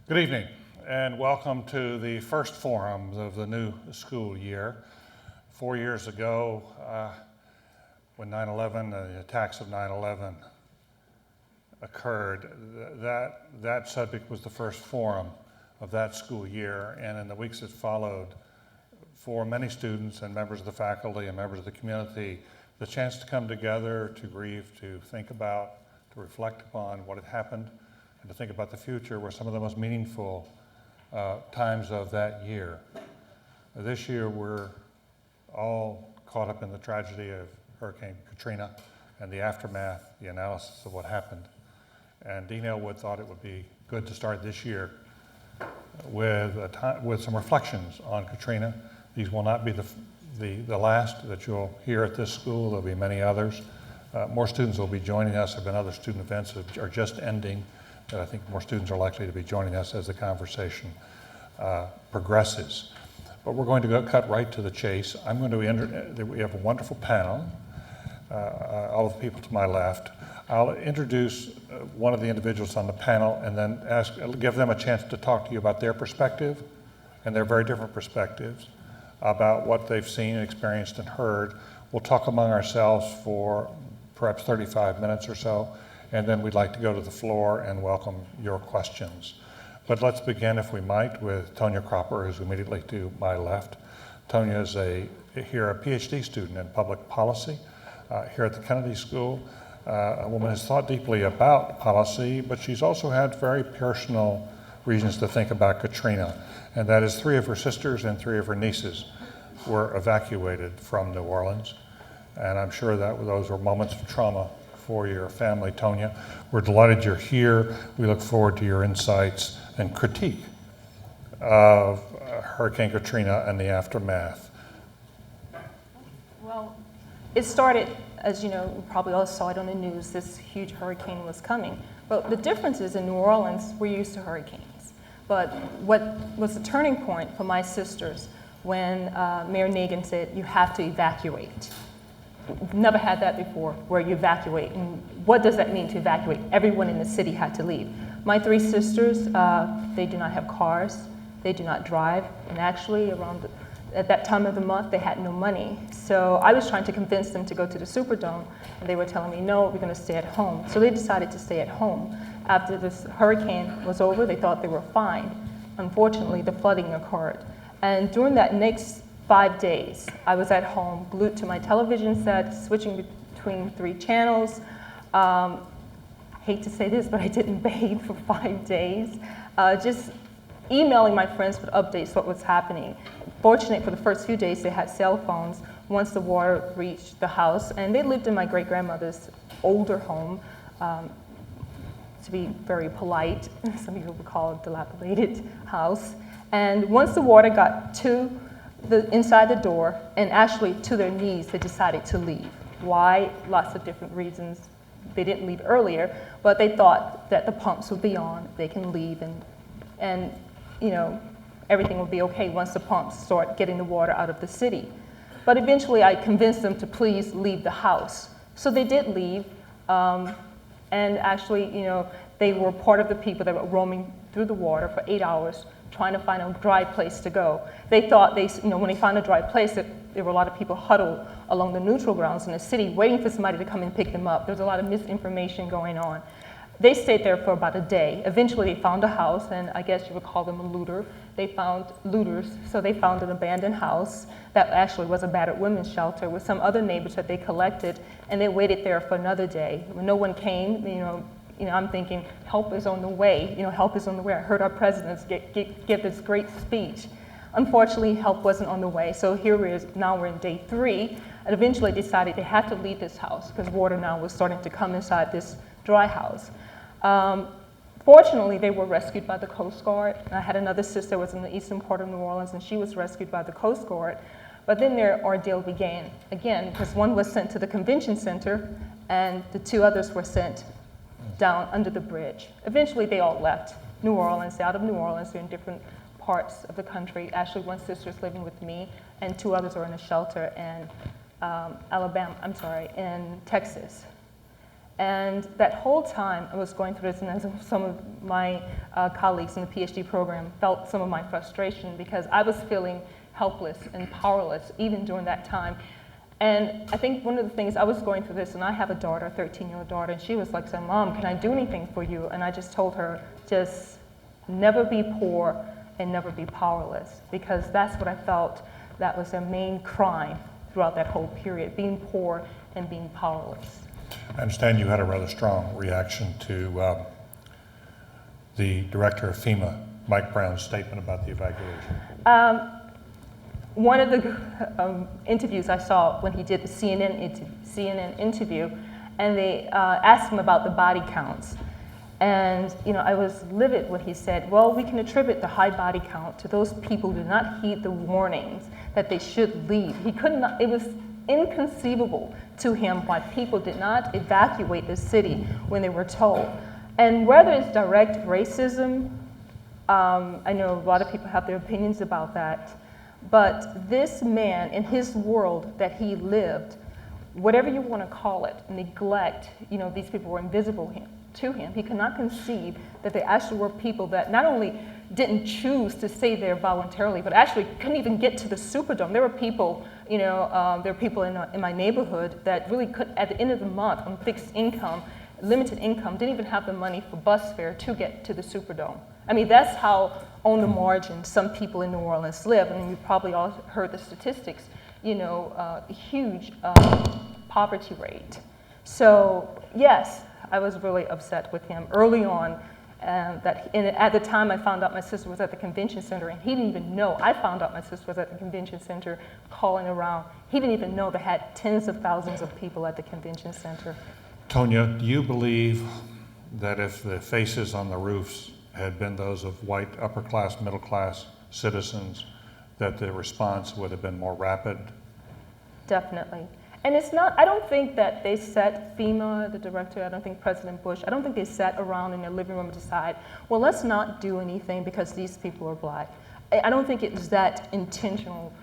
Good evening, and welcome to the first forum of the new school year. 4 years ago, when 9/11, the attacks of 9/11 occurred, that subject was the first forum of that school year, and in the weeks that followed, for many students and members of the faculty and members of the community, the chance to come together, to grieve, to think about, to reflect upon what had happened, and to think about the future were some of the most meaningful times of that year. This year, we're all caught up in the tragedy of Hurricane Katrina and the aftermath, the analysis of what happened. And Dean Elwood thought it would be good to start this year with some reflections on Katrina. These will not be the last that you'll hear at this school. There'll be many others. More students will be joining us. There have been other student events that are just ending. I think more students are likely to be joining us as the conversation progresses. But we're going to cut right to the chase. We have a wonderful panel, all of the people to my left. I'll introduce one of the individuals on the panel and then give them a chance to talk to you about their perspective and their very different perspectives about what they've seen, experienced, and heard. We'll talk among ourselves for perhaps 35 minutes or so, and then we'd like to go to the floor and welcome your questions. But let's begin, if we might, with Tonya Cropper, who's immediately to my left. Tonya is a PhD student in public policy here at the Kennedy School. A woman has thought deeply about policy, but she's also had very personal reasons to think about Katrina, and that is 3 of her sisters and 3 of her nieces were evacuated from New Orleans, and I'm sure that those were moments of trauma for your family. Tonya, we're delighted you're here. We look forward to your insights and critique of Hurricane Katrina and the aftermath. Well, it started, as you know, we probably all saw it on the news, this huge hurricane was coming. But the difference is in New Orleans, we're used to hurricanes. But what was the turning point for my sisters when Mayor Nagin said, you have to evacuate? We've never had that before, where you evacuate. And what does that mean to evacuate? Everyone in the city had to leave. My 3 sisters, they do not have cars, they do not drive, and actually at that time of the month, they had no money. So I was trying to convince them to go to the Superdome, and they were telling me, no, we're gonna stay at home. So they decided to stay at home. After this hurricane was over, they thought they were fine. Unfortunately, the flooding occurred. And during that next 5 days, I was at home, glued to my television set, switching between 3 channels. Hate to say this, but I didn't bathe for 5 days. Just emailing my friends with updates, what was happening. Fortunately, for the first few days, they had cell phones once the water reached the house, and they lived in my great-grandmother's older home, to be very polite. Some people would call it dilapidated house. And once the water got to inside the door, and actually to their knees, they decided to leave. Why? Lots of different reasons. They didn't leave earlier, but they thought that the pumps would be on, they can leave, and you know, everything would be okay once the pumps start getting the water out of the city. But eventually I convinced them to please leave the house. So they did leave, and actually, you know, they were part of the people that were roaming through the water for 8 hours, trying to find a dry place to go. They thought when they found a dry place, that there were a lot of people huddled along the neutral grounds in the city, waiting for somebody to come and pick them up. There was a lot of misinformation going on. They stayed there for about a day. Eventually, they found a house, and I guess you would call them a looter. They found looters, so they found an abandoned house that actually was a battered women's shelter with some other neighbors that they collected, and they waited there for another day. When no one came, you know, I'm thinking, help is on the way. You know, help is on the way. I heard our presidents give this great speech. Unfortunately, help wasn't on the way. So here now we're in day 3, and eventually decided they had to leave this house because water now was starting to come inside this dry house. Fortunately, they were rescued by the Coast Guard. I had another sister who was in the eastern part of New Orleans, and she was rescued by the Coast Guard. But then their ordeal began again, because one was sent to the convention center, and the 2 others were sent down under the bridge. Eventually, they all left New Orleans, out of New Orleans. They're in different parts of the country. Actually, one sister is living with me, and 2 others are in a shelter in in Texas. And that whole time I was going through this, and as some of my colleagues in the PhD program felt some of my frustration because I was feeling helpless and powerless even during that time. And I think one of the things, I was going through this, and I have a daughter, a 13-year-old daughter, and she was like saying, Mom, can I do anything for you? And I just told her, just never be poor and never be powerless, because that's what I felt that was their main crime throughout that whole period, being poor and being powerless. I understand you had a rather strong reaction to the director of FEMA, Mike Brown's statement about the evacuation. One of the interviews I saw when he did the CNN interview, and they asked him about the body counts. And I was livid when he said, well, we can attribute the high body count to those people who did not heed the warnings that they should leave. He could not, it was inconceivable to him why people did not evacuate the city when they were told. And whether it's direct racism, I know a lot of people have their opinions about that, but this man, in his world that he lived, whatever you want to call it, neglect, these people were invisible to him. He could not conceive that there actually were people that not only didn't choose to stay there voluntarily, but actually couldn't even get to the Superdome. There were people, there were people in my neighborhood that really could, at the end of the month, on fixed income, limited income, didn't even have the money for bus fare to get to the Superdome. I mean, that's how on the margin some people in New Orleans live. And you probably all heard the statistics, huge poverty rate. So yes, I was really upset with him early on. And at the time I found out my sister was at the convention center, and he didn't even know. I found out my sister was at the convention center calling around. He didn't even know they had tens of thousands of people at the convention center. Tonya, do you believe that if the faces on the roofs had been those of white upper class, middle class citizens, that the response would have been more rapid? Definitely. And it's not, I don't think that they sat, FEMA, the director, I don't think President Bush, I don't think they sat around in their living room and decide, well, let's not do anything because these people are black. I don't think it's that intentional,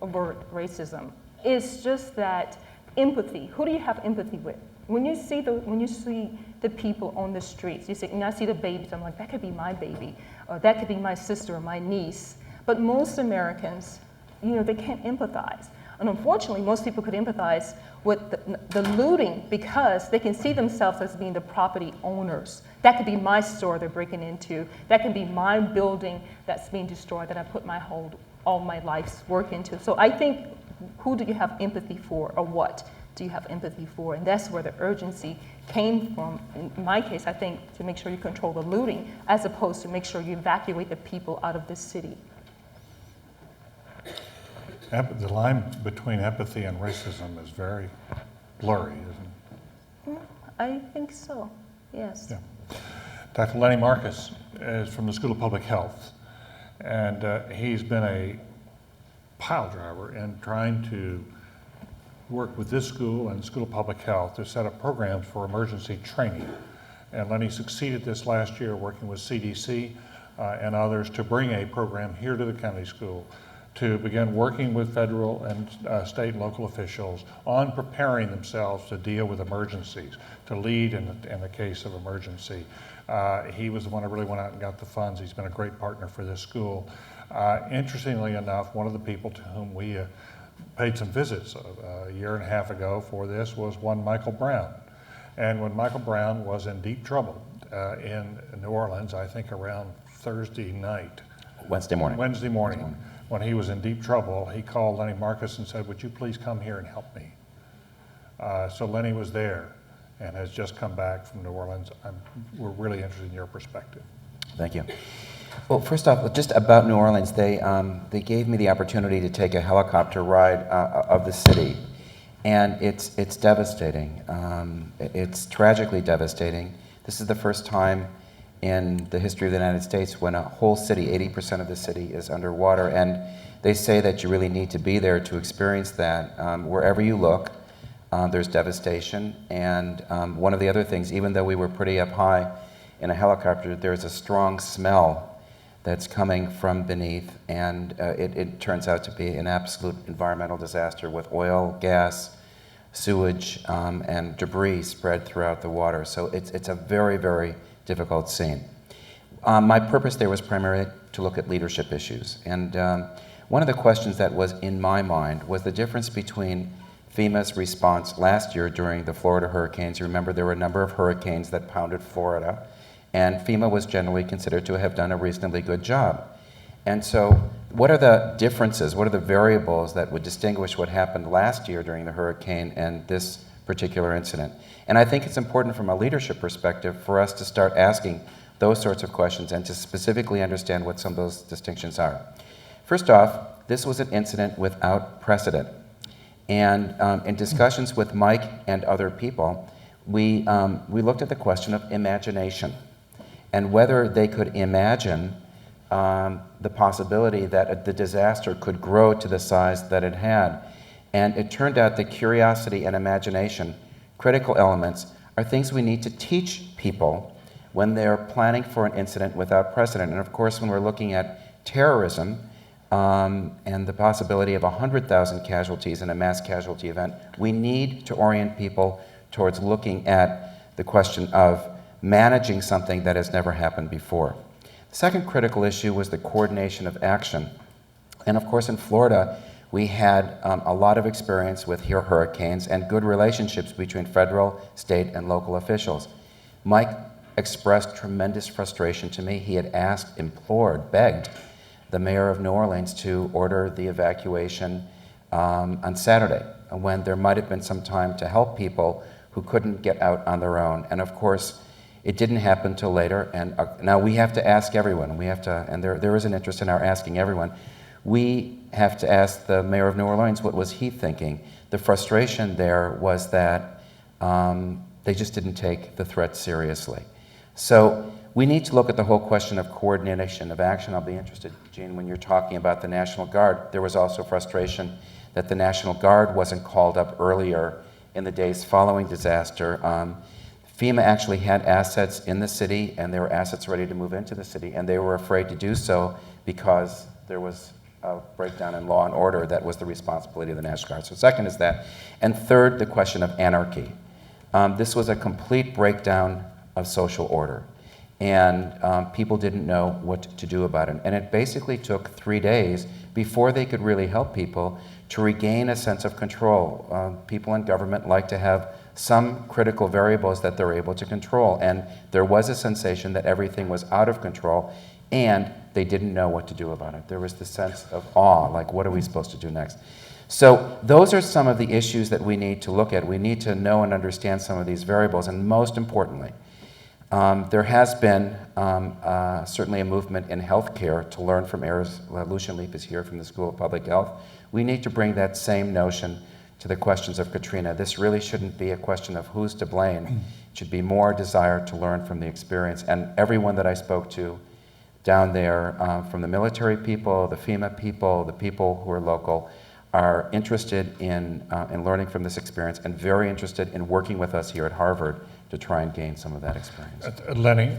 overt racism. It's just that empathy. Who do you have empathy with? When you see the people on the streets, you say, and I see the babies, I'm like, that could be my baby, or that could be my sister or my niece. But most Americans, they can't empathize. And unfortunately, most people could empathize with the looting because they can see themselves as being the property owners. That could be my store they're breaking into. That could be my building that's being destroyed that I put all my life's work into. So I think, who do you have empathy for, or what do you have empathy for? And that's where the urgency came from. In my case, I think, to make sure you control the looting as opposed to make sure you evacuate the people out of this city. The line between empathy and racism is very blurry, isn't it? I think so, yes. Yeah. Dr. Lenny Marcus is from the School of Public Health, and he's been a pile driver in trying to work with this school and the School of Public Health to set up programs for emergency training. And Lenny succeeded this last year working with CDC and others to bring a program here to the county school to begin working with federal and state and local officials on preparing themselves to deal with emergencies, to lead in the case of emergency. He was the one who really went out and got the funds. He's been a great partner for this school. Interestingly enough, one of the people to whom we paid some visits a year and a half ago for this was one Michael Brown. And when Michael Brown was in deep trouble in New Orleans, I think around Wednesday morning, when he was in deep trouble, he called Lenny Marcus and said, would you please come here and help me? So Lenny was there and has just come back from New Orleans. We're really interested in your perspective. Thank you. Well, first off, just about New Orleans, they gave me the opportunity to take a helicopter ride of the city, and it's devastating. It's tragically devastating. This is the first time in the history of the United States when a whole city, 80% of the city, is underwater, and they say that you really need to be there to experience that. Wherever you look, there's devastation, and one of the other things, even though we were pretty up high in a helicopter, there's a strong smell that's coming from beneath, and it turns out to be an absolute environmental disaster with oil, gas, sewage and debris spread throughout the water. So it's a very, very difficult scene. My purpose there was primarily to look at leadership issues. And one of the questions that was in my mind was the difference between FEMA's response last year during the Florida hurricanes. You remember there were a number of hurricanes that pounded Florida, and FEMA was generally considered to have done a reasonably good job. And so what are the differences, what are the variables that would distinguish what happened last year during the hurricane and this particular incident? And I think it's important from a leadership perspective for us to start asking those sorts of questions and to specifically understand what some of those distinctions are. First off, this was an incident without precedent. And in discussions with Mike and other people, we looked at the question of imagination and whether they could imagine the possibility that the disaster could grow to the size that it had. And it turned out that curiosity and imagination, critical elements, are things we need to teach people when they're planning for an incident without precedent. And of course, when we're looking at terrorism and the possibility of 100,000 casualties in a mass casualty event, we need to orient people towards looking at the question of managing something that has never happened before. The second critical issue was the coordination of action. And of course, in Florida, we had a lot of experience with hurricanes and good relationships between federal, state, and local officials. Mike expressed tremendous frustration to me. He had asked, implored, begged the mayor of New Orleans to order the evacuation on Saturday, when there might have been some time to help people who couldn't get out on their own. And of course, it didn't happen till later, and now we have to ask everyone. We have to, and there is an interest in our asking everyone. We have to ask the mayor of New Orleans, what was he thinking? The frustration there was that they just didn't take the threat seriously. So we need to look at the whole question of coordination of action. I'll be interested, Gene, when you're talking about the National Guard. There was also frustration that the National Guard wasn't called up earlier in the days following disaster. FEMA actually had assets in the city, and there were assets ready to move into the city, and they were afraid to do so because there was a breakdown in law and order that was the responsibility of the National Guard. So second is that. And third, the question of anarchy. This was a complete breakdown of social order, and people didn't know what to do about it. And it basically took 3 days before they could really help people to regain a sense of control. People in government like to have some critical variables that they're able to control, and there was a sensation that everything was out of control, and they didn't know what to do about it. There was this sense of awe, like, what are we supposed to do next? So those are some of the issues that we need to look at. We need to know and understand some of these variables, and most importantly, there has been certainly a movement in healthcare to learn from errors. Lucian Leap is here from the School of Public Health. We need to bring that same notion to the questions of Katrina. This really shouldn't be a question of who's to blame. It should be more desire to learn from the experience. And everyone that I spoke to down there, from the military people, the FEMA people, the people who are local, are interested in learning from this experience and very interested in working with us here at Harvard to try and gain some of that experience. Lenny,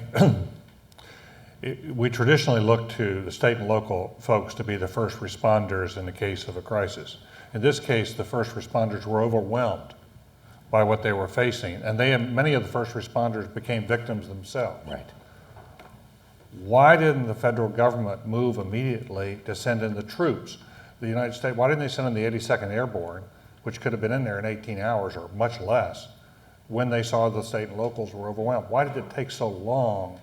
we traditionally look to the state and local folks to be the first responders in the case of a crisis. In this case, the first responders were overwhelmed by what they were facing, and many of the first responders became victims themselves. Right. Why didn't the federal government move immediately to send in the troops? The United States, why didn't they send in the 82nd Airborne, which could have been in there in 18 hours or much less, when they saw the state and locals were overwhelmed? Why did it take so long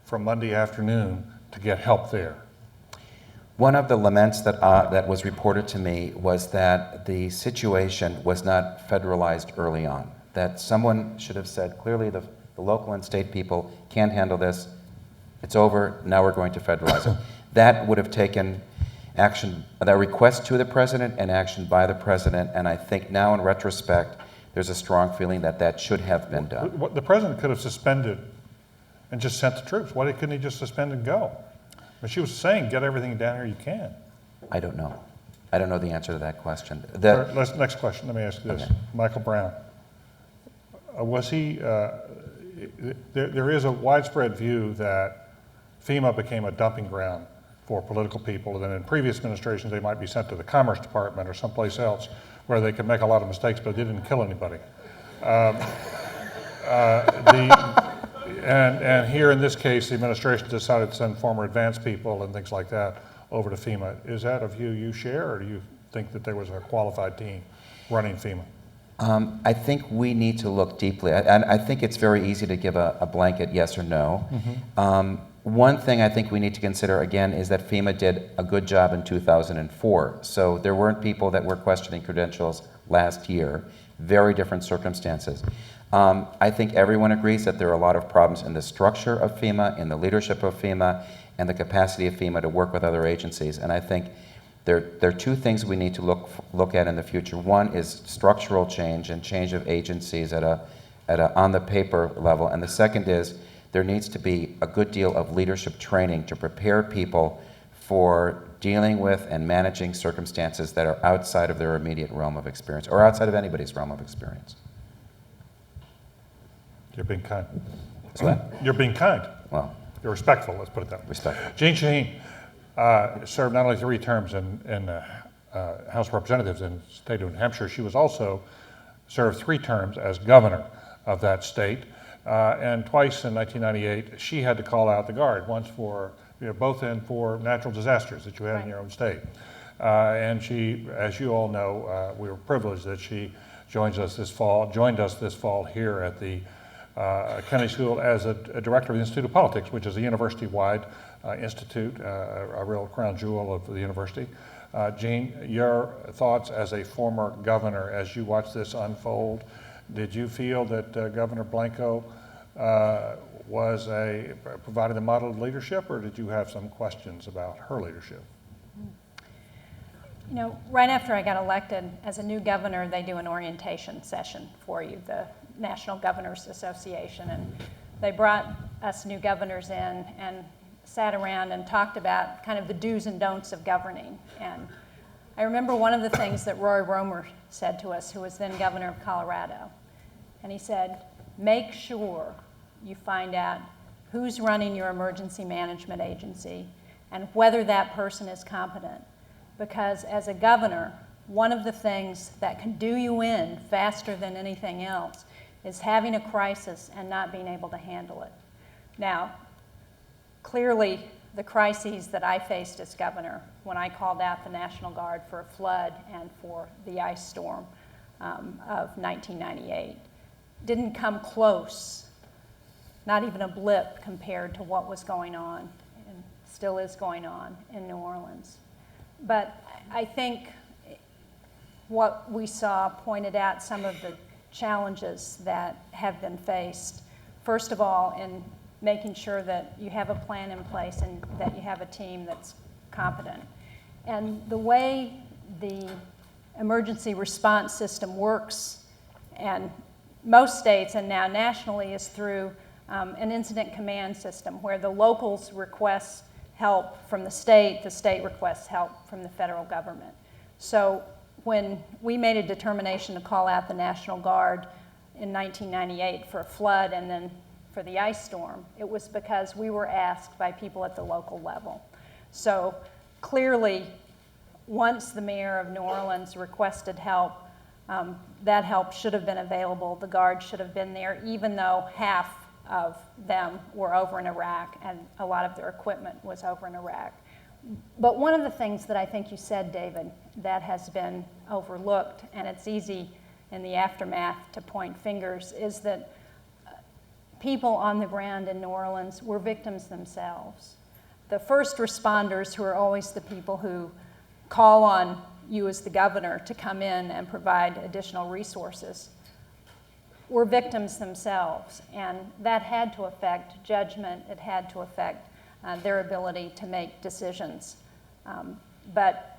from Monday afternoon to get help there? One of the laments that was reported to me was that the situation was not federalized early on, that someone should have said, clearly the local and state people can't handle this, it's over, now we're going to federalize it. That would have taken action, that request to the president and action by the president, and I think now in retrospect, there's a strong feeling that that should have been done. The president could have suspended and just sent the troops. Why couldn't he just suspend and go? But she was saying, get everything down here you can. I don't know. I don't know the answer to that question. Next question, let me ask you this. Okay. Michael Brown, was he, there is a widespread view that FEMA became a dumping ground for political people, and then in previous administrations they might be sent to the Commerce Department or someplace else. where they could make a lot of mistakes, but they didn't kill anybody. And here in this case, the administration decided to send former advanced people and things like that over to FEMA. Is that a view you share, or do you think that there was a qualified team running FEMA? I think we need to look deeply, and I think it's very easy to give a blanket yes or no. One thing I think we need to consider again is that FEMA did a good job in 2004. So there weren't people that were questioning credentials last year, very different circumstances. I think everyone agrees that there are a lot of problems in the structure of FEMA, in the leadership of FEMA, and the capacity of FEMA to work with other agencies. And I think there are two things we need to look at in the future. One is structural change and change of agencies at a on the paper level. And the second is there needs to be a good deal of leadership training to prepare people for dealing with and managing circumstances that are outside of their immediate realm of experience or outside of anybody's realm of experience. You're being kind. So what? You're being kind. Well, You're respectful, let's put it that way. respectful. Gene Shaheen served not only 3 terms in the House of Representatives in the state of New Hampshire, she was also served 3 terms as governor of that state. And twice in 1998, she had to call out the Guard, once for, both in for natural disasters that you had in your own state. And she, as you all know, we were privileged that she joined us this fall here at the Kennedy School as a director of the Institute of Politics, which is a university-wide institute, a real crown jewel of the university. Gene, your thoughts as a former governor as you watch this unfold. Did you feel that Governor Blanco provided a model of leadership, or did you have some questions about her leadership? You know, right after I got elected as a new governor, they do an orientation session for you, the National Governors Association, and they brought us new governors in and sat around and talked about kind of the do's and don'ts of governing. And I remember one of the things that Roy Romer said to us, who was then governor of Colorado, and he said, make sure you find out who's running your emergency management agency and whether that person is competent. Because as a governor, one of the things that can do you in faster than anything else is having a crisis and not being able to handle it. Now, clearly, the crises that I faced as governor when I called out the National Guard for a flood and for the ice storm of 1998 didn't come close, not even a blip compared to what was going on and still is going on in New Orleans. But I think what we saw pointed out some of the challenges that have been faced. First of all, in making sure that you have a plan in place and that you have a team that's competent. And the way the emergency response system works, and most states and now nationally, is through an incident command system where the locals request help from the state requests help from the federal government. So when we made a determination to call out the National Guard in 1998 for a flood and then for the ice storm, it was because we were asked by people at the local level. So clearly, once the mayor of New Orleans requested help, that help should have been available. The Guard should have been there, even though half of them were over in Iraq and a lot of their equipment was over in Iraq. But one of the things that I think you said, David, that has been overlooked, and it's easy in the aftermath to point fingers, is that people on the ground in New Orleans were victims themselves. The first responders, who are always the people who call on you as the governor to come in and provide additional resources, were victims themselves, and that had to affect judgment. It had to affect their ability to make decisions. But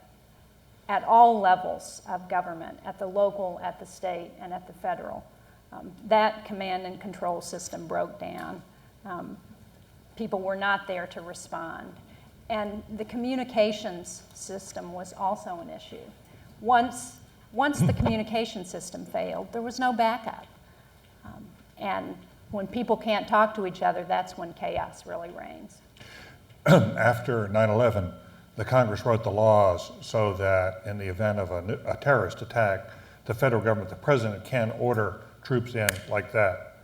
at all levels of government, at the local, at the state, and at the federal, that command and control system broke down. People were not there to respond. And the communications system was also an issue. Once the communication system failed, there was no backup. And when people can't talk to each other, that's when chaos really reigns. After 9/11, the Congress wrote the laws so that in the event of a terrorist attack, the federal government, the president can order troops in like that.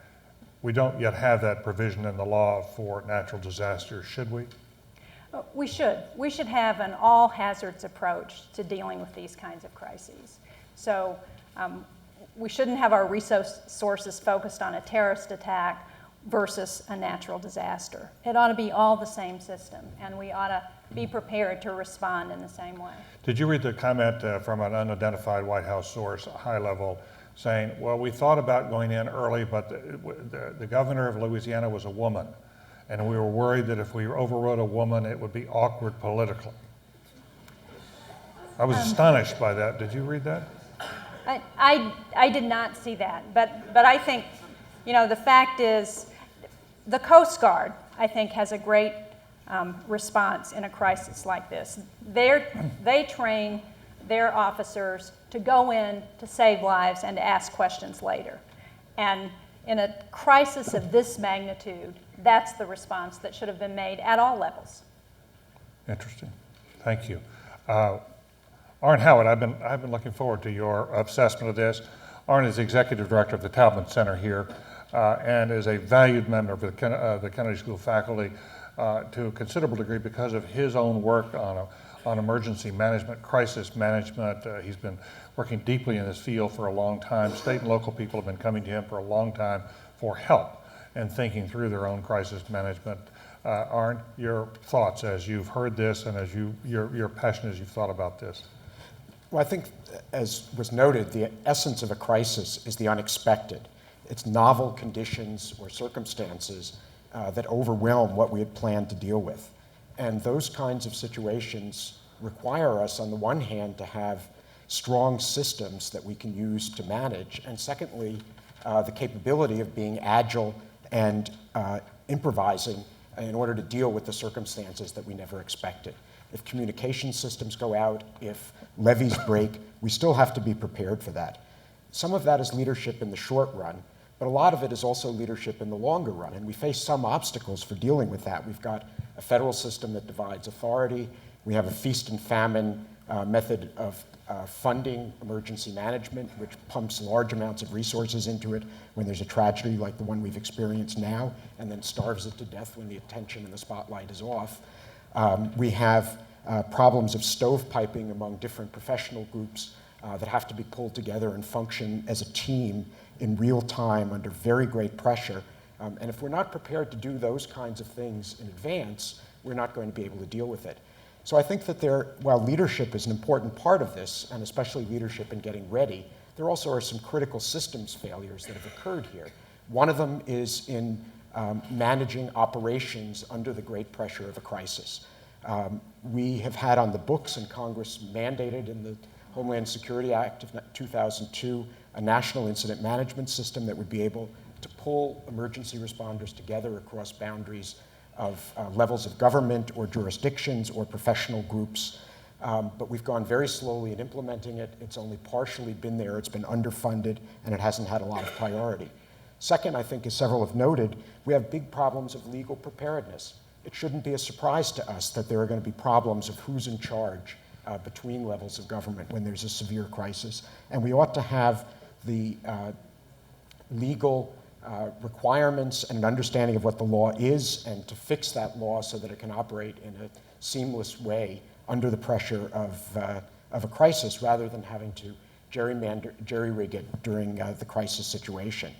We don't yet have that provision in the law for natural disasters, should we? We should. We should have an all hazards approach to dealing with these kinds of crises. So we shouldn't have our resources focused on a terrorist attack versus a natural disaster. It ought to be all the same system, and we ought to be prepared to respond in the same way. Did you read the comment from an unidentified White House source, high level, saying, well, we thought about going in early, but the governor of Louisiana was a woman, and we were worried that if we overrode a woman, it would be awkward politically. I was astonished by that. Did you read that? I did not see that, but I think, the fact is, the Coast Guard, I think, has a great response in a crisis like this. They train their officers to go in to save lives and to ask questions later. And in a crisis of this magnitude, that's the response that should have been made at all levels. Interesting. Thank you. Arne Howard, I've been looking forward to your assessment of this. Arne is the executive director of the Taubman Center here and is a valued member of the Kennedy School faculty to a considerable degree because of his own work on emergency management, crisis management. He's been working deeply in this field for a long time. State and local people have been coming to him for a long time for help in thinking through their own crisis management. Arne, your thoughts as you've heard this and as your passion as you've thought about this. Well, I think, as was noted, the essence of a crisis is the unexpected. It's novel conditions or circumstances that overwhelm what we had planned to deal with. And those kinds of situations require us, on the one hand, to have strong systems that we can use to manage, and secondly, the capability of being agile and improvising in order to deal with the circumstances that we never expected. If communication systems go out, if levees break, we still have to be prepared for that. Some of that is leadership in the short run, but a lot of it is also leadership in the longer run, and we face some obstacles for dealing with that. We've got a federal system that divides authority. We have a feast and famine method of funding emergency management, which pumps large amounts of resources into it when there's a tragedy like the one we've experienced now, and then starves it to death when the attention and the spotlight is off. We have problems of stovepiping among different professional groups that have to be pulled together and function as a team in real time under very great pressure. And if we're not prepared to do those kinds of things in advance, we're not going to be able to deal with it. So I think that while leadership is an important part of this, and especially leadership in getting ready, there also are some critical systems failures that have occurred here. One of them is in managing operations under the great pressure of a crisis. We have had on the books, and Congress mandated in the Homeland Security Act of 2002, a national incident management system that would be able to pull emergency responders together across boundaries of levels of government or jurisdictions or professional groups. But we've gone very slowly in implementing it. It's only partially been there. It's been underfunded, and it hasn't had a lot of priority. Second, I think, as several have noted, we have big problems of legal preparedness. It shouldn't be a surprise to us that there are going to be problems of who's in charge between levels of government when there's a severe crisis. And we ought to have the legal requirements and an understanding of what the law is, and to fix that law so that it can operate in a seamless way under the pressure of a crisis, rather than having to jerry-rig it during the crisis situation.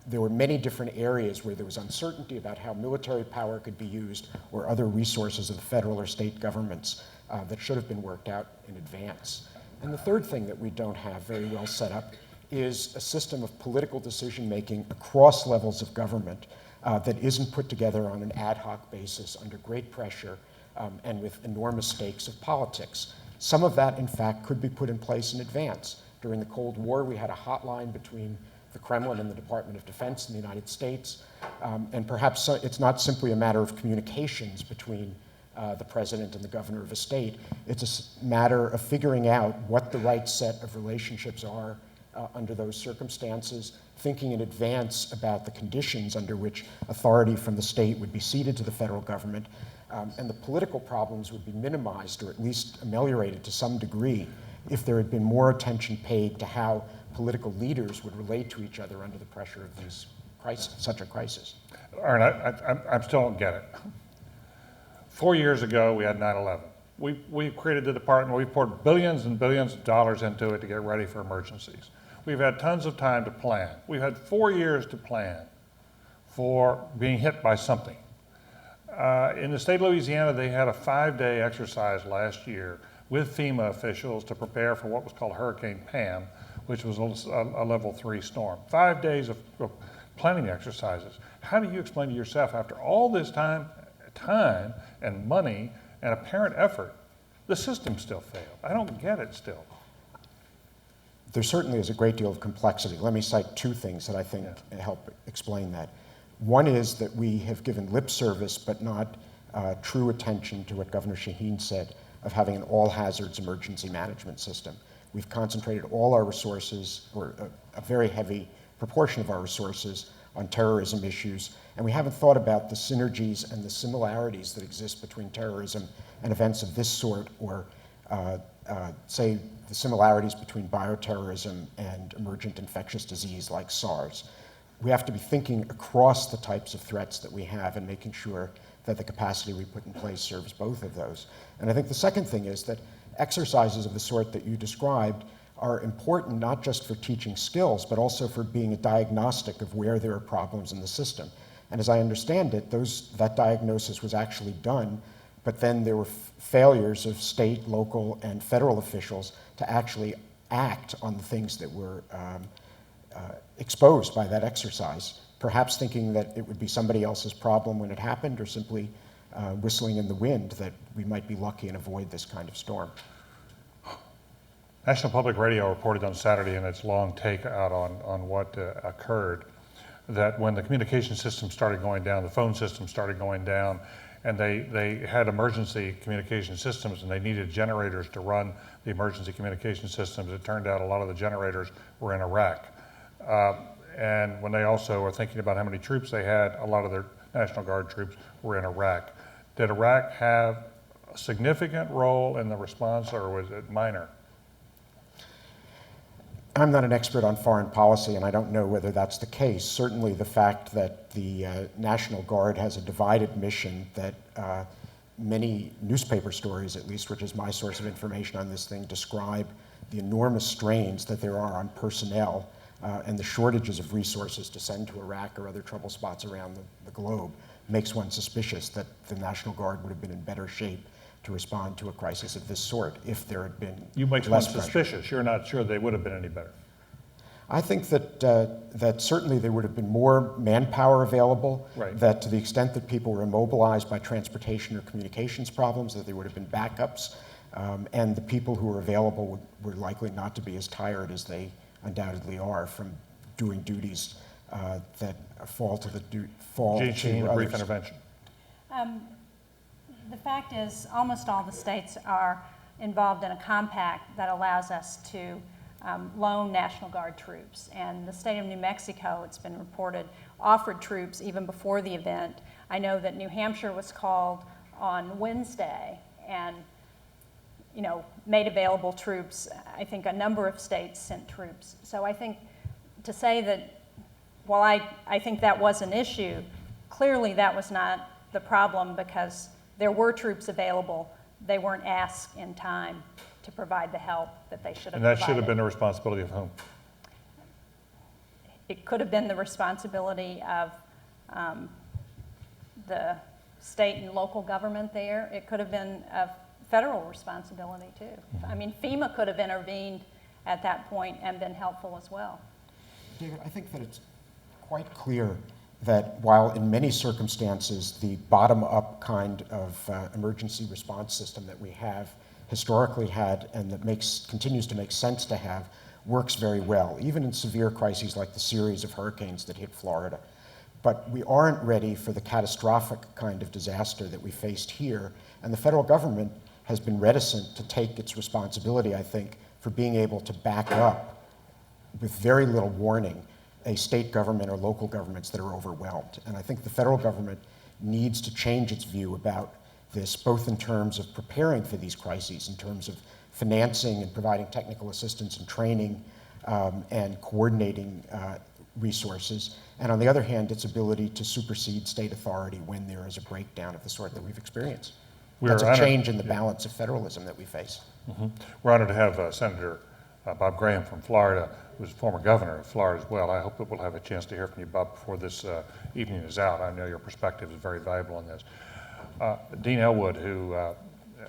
There were many different areas where there was uncertainty about how military power could be used or other resources of the federal or state governments that should have been worked out in advance. And the third thing that we don't have very well set up is a system of political decision-making across levels of government that isn't put together on an ad hoc basis under great pressure and with enormous stakes of politics. Some of that, in fact, could be put in place in advance. During the Cold War, we had a hotline between the Kremlin and the Department of Defense in the United States, and perhaps it's not simply a matter of communications between the president and the governor of a state. It's a matter of figuring out what the right set of relationships are under those circumstances, thinking in advance about the conditions under which authority from the state would be ceded to the federal government, and the political problems would be minimized or at least ameliorated to some degree if there had been more attention paid to how political leaders would relate to each other under the pressure of these such a crisis. Aaron, I still don't get it. 4 years ago, we had 9/11. We created the department. We poured billions and billions of dollars into it to get ready for emergencies. We've had tons of time to plan. We've had 4 years to plan for being hit by something. In the state of Louisiana, they had a 5-day exercise last year with FEMA officials to prepare for what was called Hurricane Pam, which was a level 3 storm. 5 days of planning exercises. How do you explain to yourself, after all this time and money and apparent effort, the system still failed? I don't get it still. There certainly is a great deal of complexity. Let me cite 2 things that I think help explain that. One is that we have given lip service but not true attention to what Governor Shaheen said of having an all-hazards emergency management system. We've concentrated all our resources, or a very heavy proportion of our resources, on terrorism issues, and we haven't thought about the synergies and the similarities that exist between terrorism and events of this sort, or say the similarities between bioterrorism and emergent infectious disease like SARS. We have to be thinking across the types of threats that we have and making sure that the capacity we put in place serves both of those. And I think the second thing is that exercises of the sort that you described are important not just for teaching skills, but also for being a diagnostic of where there are problems in the system. And as I understand it, that diagnosis was actually done, but then there were failures of state, local, and federal officials to actually act on the things that were exposed by that exercise, perhaps thinking that it would be somebody else's problem when it happened, or simply whistling in the wind that we might be lucky and avoid this kind of storm. National Public Radio reported on Saturday in its long take out on what occurred, that when the communication system started going down, the phone system started going down, and they had emergency communication systems and they needed generators to run the emergency communication systems. It turned out a lot of the generators were in Iraq. And when they also were thinking about how many troops they had, a lot of their National Guard troops were in Iraq. Did Iraq have a significant role in the response, or was it minor? I'm not an expert on foreign policy, and I don't know whether that's the case. Certainly the fact that the National Guard has a divided mission, that many newspaper stories, at least, which is my source of information on this thing, describe the enormous strains that there are on personnel and the shortages of resources to send to Iraq or other trouble spots around the globe, makes one suspicious that the National Guard would have been in better shape to respond to a crisis of this sort if there had been You make one less pressure. suspicious. You're not sure they would have been any better. I think that that certainly there would have been more manpower available, Right. that to the extent that people were immobilized by transportation or communications problems, that there would have been backups, and the people who were available were likely not to be as tired as they undoubtedly are from doing duties that fall to Gene Sheen, a brief others. intervention. The fact is, almost all the states are involved in a compact that allows us to loan National Guard troops. And the state of New Mexico, it's been reported, offered troops even before the event. I know that New Hampshire was called on Wednesday and made available troops. I think a number of states sent troops. So I think to say that, while I think that was an issue, clearly that was not the problem, because there were troops available. They weren't asked in time to provide the help that they should have And that provided. should have been the responsibility of whom? It could have been the responsibility of the state and local government there. It could have been a federal responsibility too. I mean, FEMA could have intervened at that point and been helpful as well. David, I think that it's quite clear that while in many circumstances the bottom-up kind of emergency response system that we have historically had and that continues to make sense to have works very well, even in severe crises like the series of hurricanes that hit Florida. But we aren't ready for the catastrophic kind of disaster that we faced here, and the federal government has been reticent to take its responsibility, I think, for being able to back up with very little warning a state government or local governments that are overwhelmed. And I think the federal government needs to change its view about this, both in terms of preparing for these crises, in terms of financing and providing technical assistance and training and coordinating resources. And on the other hand, its ability to supersede state authority when there is a breakdown of the sort that we've experienced. That's a change in the balance of federalism that we face. Mm-hmm. We're honored to have Senator Bob Graham from Florida, who's former governor of Florida as well. I hope that we'll have a chance to hear from you, Bob, before this evening is out. I know your perspective is very valuable on this. Dean Elwood, who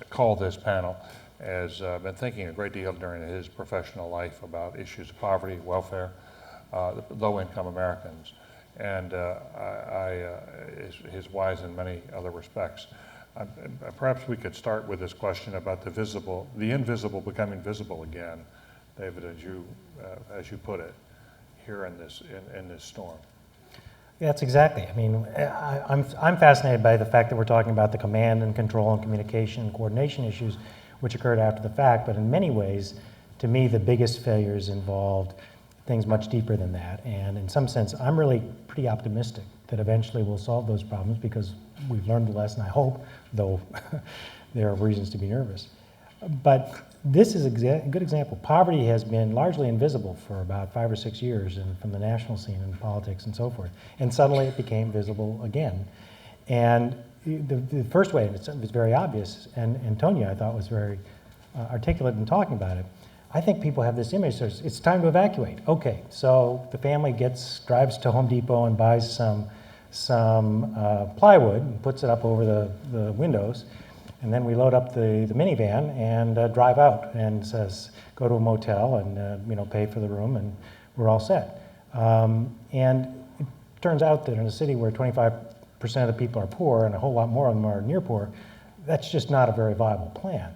called this panel, has been thinking a great deal during his professional life about issues of poverty, welfare, low-income Americans, and is wise in many other respects. Perhaps we could start with this question about the invisible becoming visible again, David, as you put it, here in this storm. Yeah, that's exactly. I mean, I'm fascinated by the fact that we're talking about the command and control and communication and coordination issues which occurred after the fact, but in many ways, to me, the biggest failures involved things much deeper than that. And in some sense, I'm really pretty optimistic that eventually we'll solve those problems because we've learned the lesson, I hope, though there are reasons to be nervous. But this is a good example. Poverty has been largely invisible for about 5 or 6 years from the national scene in politics and so forth. And suddenly it became visible again. And the first way, and it's very obvious, and Antonia, I thought, was very articulate in talking about it. I think people have this image, it's time to evacuate. Okay, so the family drives to Home Depot and buys some plywood and puts it up over the windows. And then we load up the minivan and drive out and says, go to a motel and pay for the room and we're all set. And it turns out that in a city where 25% of the people are poor and a whole lot more of them are near poor, that's just not a very viable plan.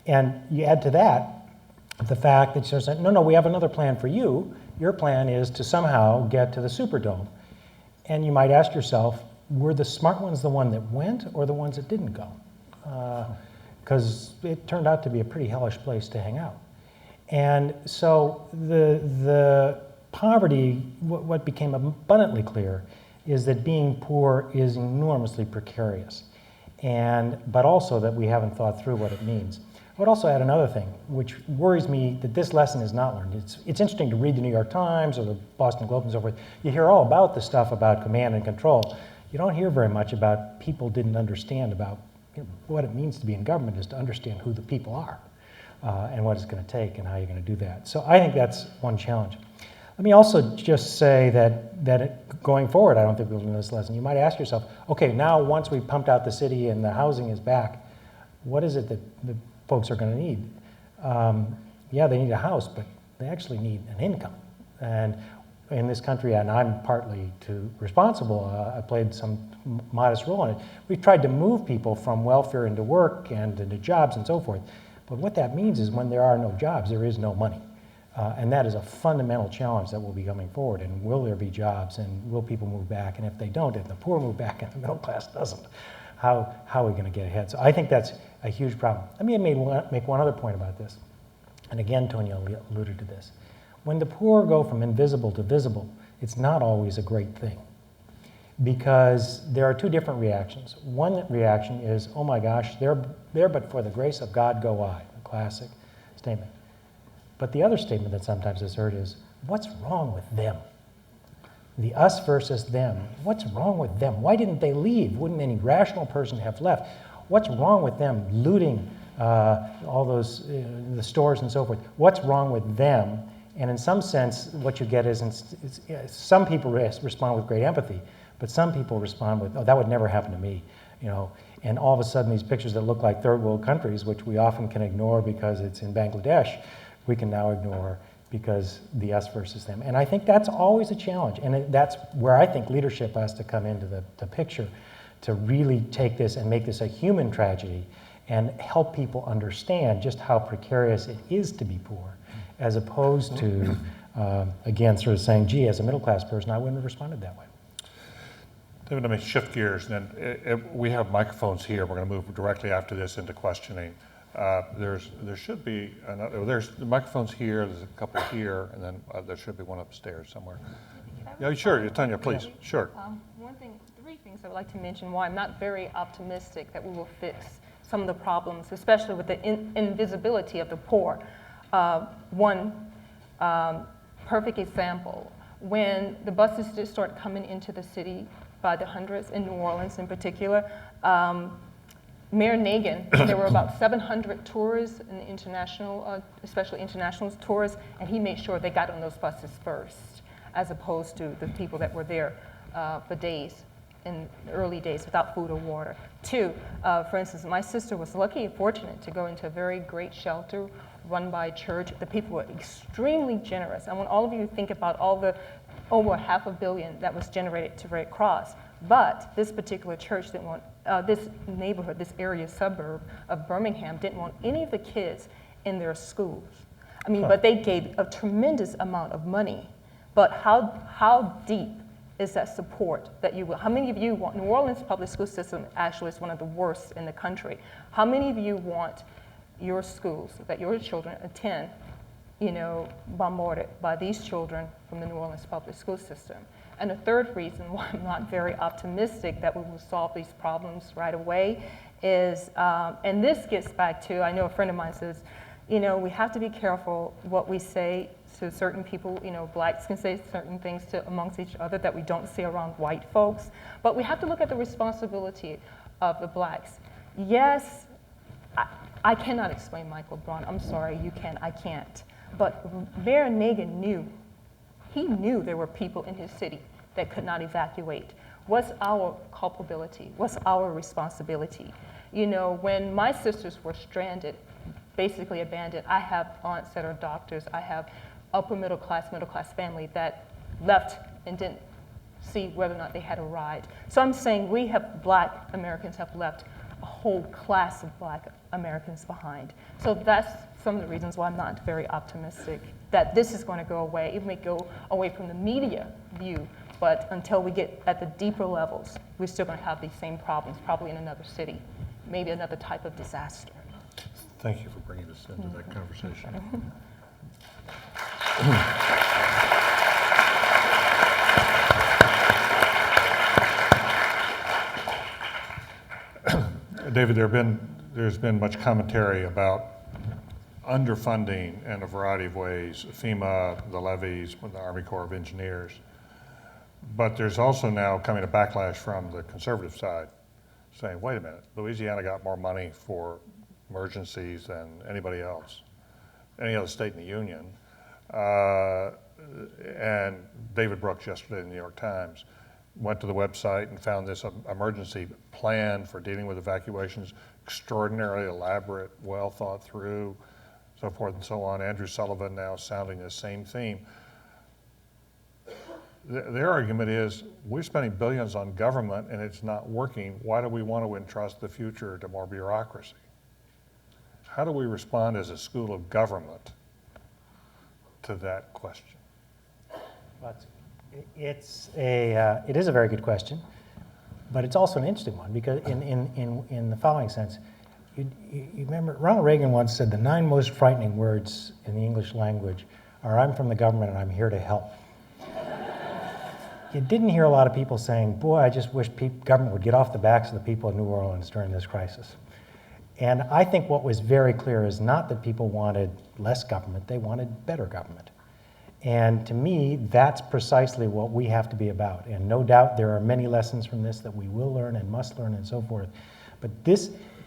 And you add to that the fact that you're saying, no, we have another plan for you. Your plan is to somehow get to the Superdome. And you might ask yourself, were the smart ones the one that went or the ones that didn't go? Because it turned out to be a pretty hellish place to hang out. And so the poverty, what became abundantly clear is that being poor is enormously precarious, but also that we haven't thought through what it means. I would also add another thing, which worries me that this lesson is not learned. It's interesting to read the New York Times or the Boston Globe and so forth. You hear all about the stuff about command and control. You don't hear very much about people didn't understand about what it means to be in government is to understand who the people are and what it's going to take and how you're going to do that. So I think that's one challenge. Let me also just say that going forward, I don't think we'll learn this lesson. You might ask yourself, okay, now once we've pumped out the city and the housing is back, what is it that the folks are going to need? Yeah, they need a house, but they actually need an income. And in this country, and I'm partly responsible, I played some modest role in it, we've tried to move people from welfare into work and into jobs and so forth. But what that means is when there are no jobs, there is no money. And that is a fundamental challenge that will be coming forward. And will there be jobs? And will people move back? And if they don't, if the poor move back and the middle class doesn't, how are we going to get ahead? So I think that's a huge problem. Let me make one other point about this. And again, Tonya alluded to this. When the poor go from invisible to visible, it's not always a great thing. Because there are two different reactions. One reaction is, oh my gosh, there but for the grace of God go I, a classic statement. But the other statement that sometimes is heard is, what's wrong with them? The us versus them. What's wrong with them? Why didn't they leave? Wouldn't any rational person have left? What's wrong with them looting all those, the stores and so forth? What's wrong with them? And in some sense, what you get is, some people respond with great empathy, but some people respond with, oh, that would never happen to me, And all of a sudden, these pictures that look like third world countries, which we often can ignore because it's in Bangladesh, we can now ignore because the us versus them. And I think that's always a challenge. And that's where I think leadership has to come into the picture to really take this and make this a human tragedy and help people understand just how precarious it is to be poor, as opposed to, again, sort of saying, gee, as a middle class person, I wouldn't have responded that way. David, let me shift gears. And then we have microphones here. We're going to move directly after this into questioning. There should be another, there's the microphones here, there's a couple here, and then there should be one upstairs somewhere. Yeah, sure, Tanya, please, sure. Three things I would like to mention why I'm not very optimistic that we will fix some of the problems, especially with the invisibility of the poor. One perfect example, when the buses did start coming into the city by the hundreds, in New Orleans in particular, Mayor Nagin, there were about 700 tourists and international, especially international tourists, and he made sure they got on those buses first, as opposed to the people that were there for days, in the early days, without food or water. Two, for instance, my sister was lucky and fortunate to go into a very great shelter run by a church. The people were extremely generous. I want all of you to think about all the over $500 million that was generated to Red Cross. But this particular church didn't want, this neighborhood, this area suburb of Birmingham didn't want any of the kids in their schools. I mean, but they gave a tremendous amount of money. But how deep is that support that you will? How many of you want, New Orleans public school system actually is one of the worst in the country. How many of you want your schools that your children attend, bombarded by these children from the New Orleans public school system? And the third reason why I'm not very optimistic that we will solve these problems right away is, and this gets back to, I know a friend of mine says, we have to be careful what we say to certain people. Blacks can say certain things amongst each other that we don't see around white folks. But we have to look at the responsibility of the blacks. Yes, I cannot explain Michael Braun. I'm sorry, you can, I can't. But Mayor Nagin knew. He knew there were people in his city that could not evacuate. What's our culpability? What's our responsibility? When my sisters were stranded, basically abandoned, I have aunts that are doctors. I have upper middle class family that left and didn't see whether or not they had a ride. So I'm saying we have, Black Americans have left a whole class of Black Americans behind. So that's some of the reasons why I'm not very optimistic that this is going to go away. It may go away from the media view, but until we get at the deeper levels, we're still going to have these same problems, probably in another city, maybe another type of disaster. Thank you for bringing us into that conversation. David, there's been much commentary about underfunding in a variety of ways, FEMA, the levees, the Army Corps of Engineers. But there's also now coming a backlash from the conservative side saying, wait a minute, Louisiana got more money for emergencies than anybody else, any other state in the union. And David Brooks yesterday in the New York Times went to the website and found this emergency plan for dealing with evacuations, extraordinarily elaborate, well thought through, so forth and so on. Andrew Sullivan now sounding the same theme. Their argument is, we're spending billions on government and it's not working. Why do we want to entrust the future to more bureaucracy? How do we respond as a school of government to that question? It is a very good question, but it's also an interesting one because in the following sense, you remember Ronald Reagan once said the 9 most frightening words in the English language are "I'm from the government and I'm here to help." You didn't hear a lot of people saying, boy, I just wish government would get off the backs of the people of New Orleans during this crisis. And I think what was very clear is not that people wanted less government, they wanted better government. And to me, that's precisely what we have to be about. And no doubt there are many lessons from this that we will learn and must learn and so forth. But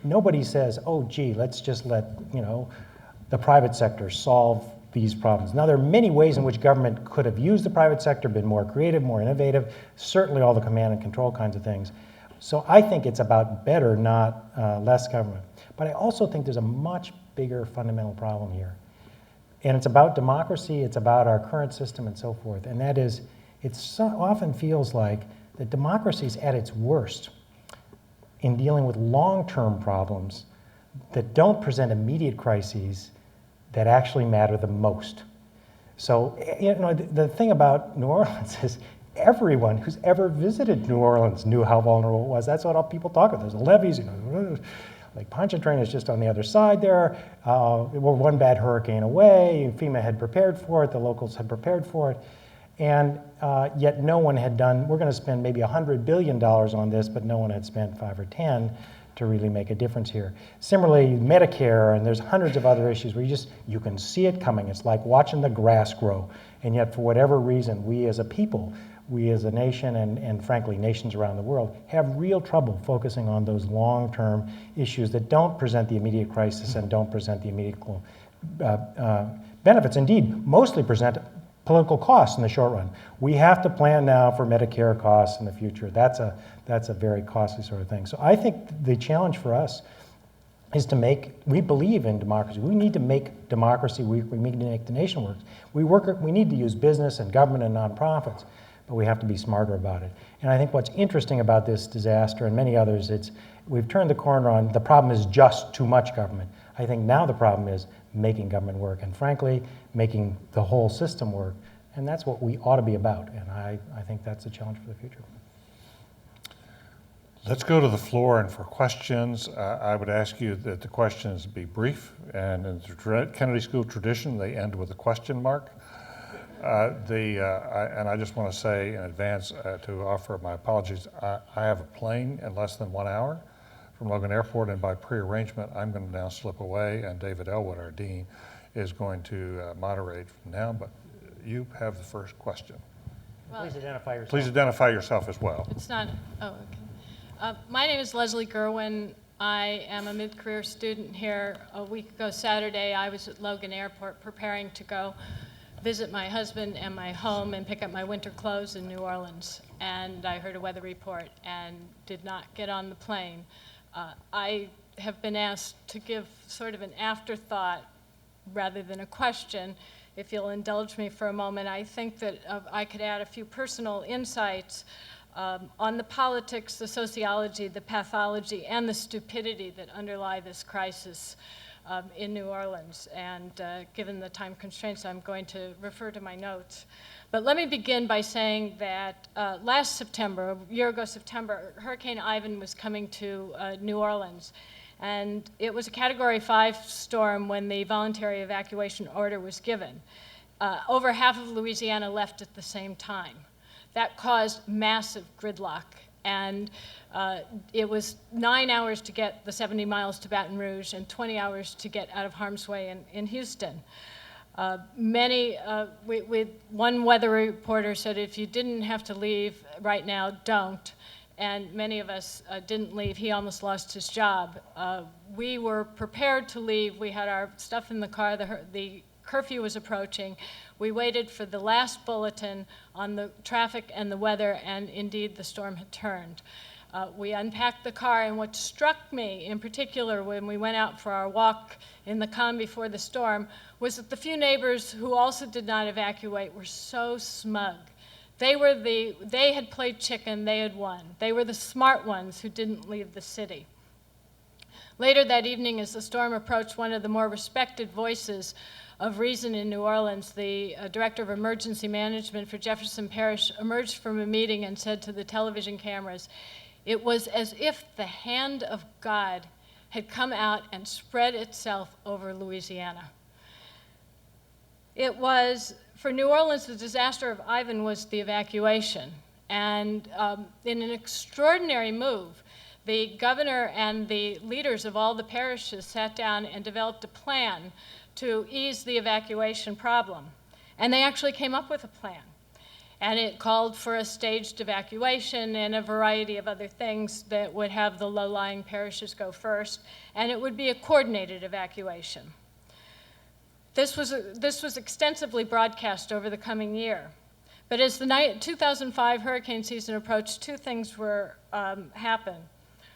nobody says, oh, gee, let's just let the private sector solve these problems. Now, there are many ways in which government could have used the private sector, been more creative, more innovative, certainly all the command and control kinds of things. So I think it's about better, not less government. But I also think there's a much bigger fundamental problem here. And it's about democracy, it's about our current system and so forth. And that is, it often feels like that democracy is at its worst in dealing with long-term problems that don't present immediate crises that actually matter the most. So, the thing about New Orleans is everyone who's ever visited New Orleans knew how vulnerable it was. That's what all people talk about. There's the levees, like Pontchartrain is just on the other side there. We're one bad hurricane away. FEMA had prepared for it. The locals had prepared for it. And yet no one had done, we're going to spend maybe $100 billion on this, but no one had spent 5 or 10 to really make a difference here. Similarly, Medicare, and there's hundreds of other issues where you can see it coming. It's like watching the grass grow. And yet, for whatever reason, we as a people, we as a nation, and frankly, nations around the world, have real trouble focusing on those long-term issues that don't present the immediate crisis and don't present the immediate benefits. Indeed, mostly present political costs in the short run. We have to plan now for Medicare costs in the future. That's a very costly sort of thing. So I think the challenge for us is we believe in democracy. We need to make democracy work. We need to make the nation work. We need to use business and government and nonprofits, but we have to be smarter about it. And I think what's interesting about this disaster and many others, we've turned the corner on the problem is just too much government. I think now the problem is making government work, and frankly, making the whole system work. And that's what we ought to be about, and I think that's a challenge for the future. Let's go to the floor, and for questions, I would ask you that the questions be brief, and in the Kennedy School tradition, they end with a question mark. And I just want to say in advance to offer my apologies, I have a plane in less than 1 hour from Logan Airport, and by pre-arrangement, I'm going to now slip away, and David Elwood, our dean, is going to moderate from now, but you have the first question. Well, please identify yourself. Please identify yourself as well. It's not, oh, okay. My name is Leslie Gerwin. I am a mid-career student here. A week ago Saturday, I was at Logan Airport preparing to go visit my husband and my home and pick up my winter clothes in New Orleans. And I heard a weather report and did not get on the plane. I have been asked to give sort of an afterthought rather than a question. If you'll indulge me for a moment, I think that I could add a few personal insights on the politics, the sociology, the pathology, and the stupidity that underlie this crisis in New Orleans. And given the time constraints, I'm going to refer to my notes. But let me begin by saying that last September, a year ago September, Hurricane Ivan was coming to New Orleans. And it was a Category 5 storm when the voluntary evacuation order was given. Over half of Louisiana left at the same time. That caused massive gridlock. And it was 9 hours to get the 70 miles to Baton Rouge and 20 hours to get out of harm's way in Houston. One weather reporter said, if you didn't have to leave right now, don't. And many of us didn't leave. He almost lost his job. We were prepared to leave. We had our stuff in the car. The curfew was approaching. We waited for the last bulletin on the traffic and the weather, and indeed the storm had turned. We unpacked the car, and what struck me in particular when we went out for our walk in the calm before the storm was that the few neighbors who also did not evacuate were so smug. They had played chicken, they had won. They were the smart ones who didn't leave the city. Later that evening, as the storm approached, one of the more respected voices of reason in New Orleans, the director of emergency management for Jefferson Parish, emerged from a meeting and said to the television cameras, it was as if the hand of God had come out and spread itself over Louisiana. It was, for New Orleans, the disaster of Ivan was the evacuation. And in an extraordinary move, the governor and the leaders of all the parishes sat down and developed a plan to ease the evacuation problem. And they actually came up with a plan. And it called for a staged evacuation and a variety of other things that would have the low-lying parishes go first, and it would be a coordinated evacuation. This was extensively broadcast over the coming year. But as the 2005 hurricane season approached, two things happened.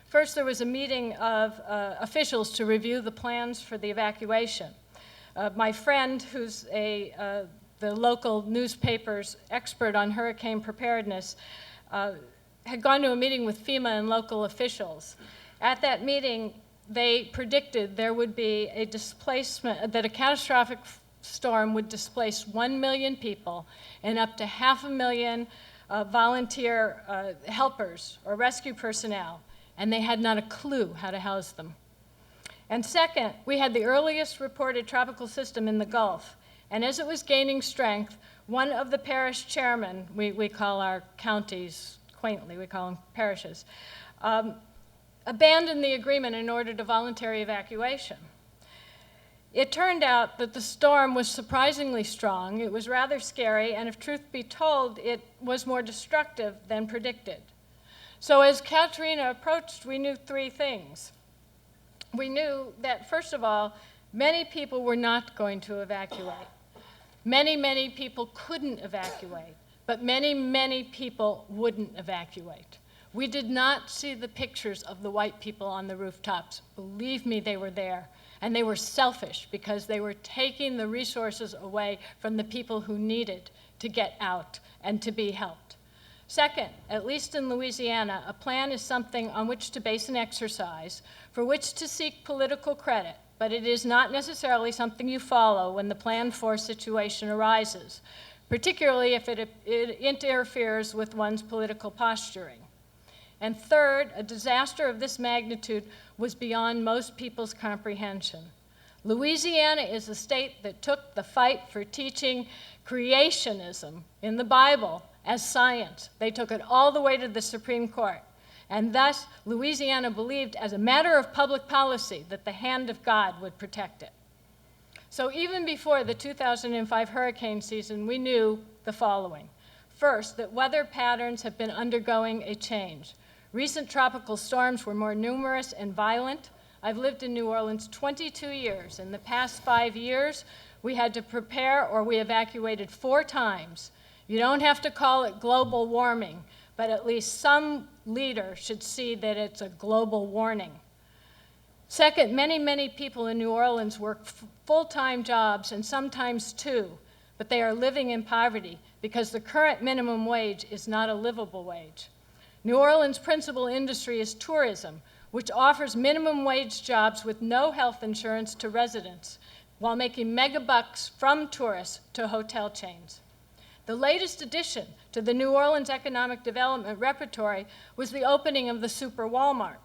First, there was a meeting of officials to review the plans for the evacuation. My friend, who's the local newspaper's expert on hurricane preparedness, had gone to a meeting with FEMA and local officials. At that meeting, they predicted there would be a displacement, that a catastrophic storm would displace 1 million people and up to 500,000 volunteer helpers or rescue personnel, and they had not a clue how to house them. And second, we had the earliest reported tropical system in the Gulf. And as it was gaining strength, one of the parish chairmen, we call our counties, quaintly, we call them parishes, abandoned the agreement and ordered a voluntary evacuation. It turned out that the storm was surprisingly strong, it was rather scary, and if truth be told, it was more destructive than predicted. So as Katrina approached, we knew three things. We knew that, first of all, many people were not going to evacuate. Many people couldn't evacuate, but many people wouldn't evacuate. We did not see the pictures of the white people on the rooftops. Believe me, they were there. And they were selfish because they were taking the resources away from the people who needed to get out and to be helped. Second, at least in Louisiana, a plan is something on which to base an exercise, for which to seek political credit, but it is not necessarily something you follow when the planned for situation arises, particularly if it interferes with one's political posturing. And third, a disaster of this magnitude was beyond most people's comprehension. Louisiana is a state that took the fight for teaching creationism in the Bible as science. They took it all the way to the Supreme Court. And thus, Louisiana believed, as a matter of public policy, that the hand of God would protect it. So even before the 2005 hurricane season, we knew the following. First, that weather patterns have been undergoing a change. Recent tropical storms were more numerous and violent. I've lived in New Orleans 22 years. In the past 5 years, we had to prepare or we evacuated 4 times. You don't have to call it global warming, but at least some leader should see that it's a global warning. Second, many people in New Orleans work full-time jobs and sometimes 2, but they are living in poverty because the current minimum wage is not a livable wage. New Orleans' principal industry is tourism, which offers minimum wage jobs with no health insurance to residents, while making mega bucks from tourists to hotel chains. The latest addition to the New Orleans economic development repertory was the opening of the Super Walmart,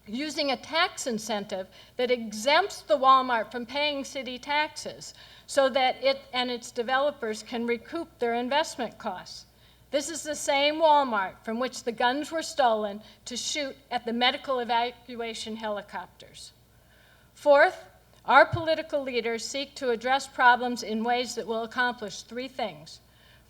using a tax incentive that exempts the Walmart from paying city taxes so that it and its developers can recoup their investment costs. This is the same Walmart from which the guns were stolen to shoot at the medical evacuation helicopters. Fourth, our political leaders seek to address problems in ways that will accomplish 3 things.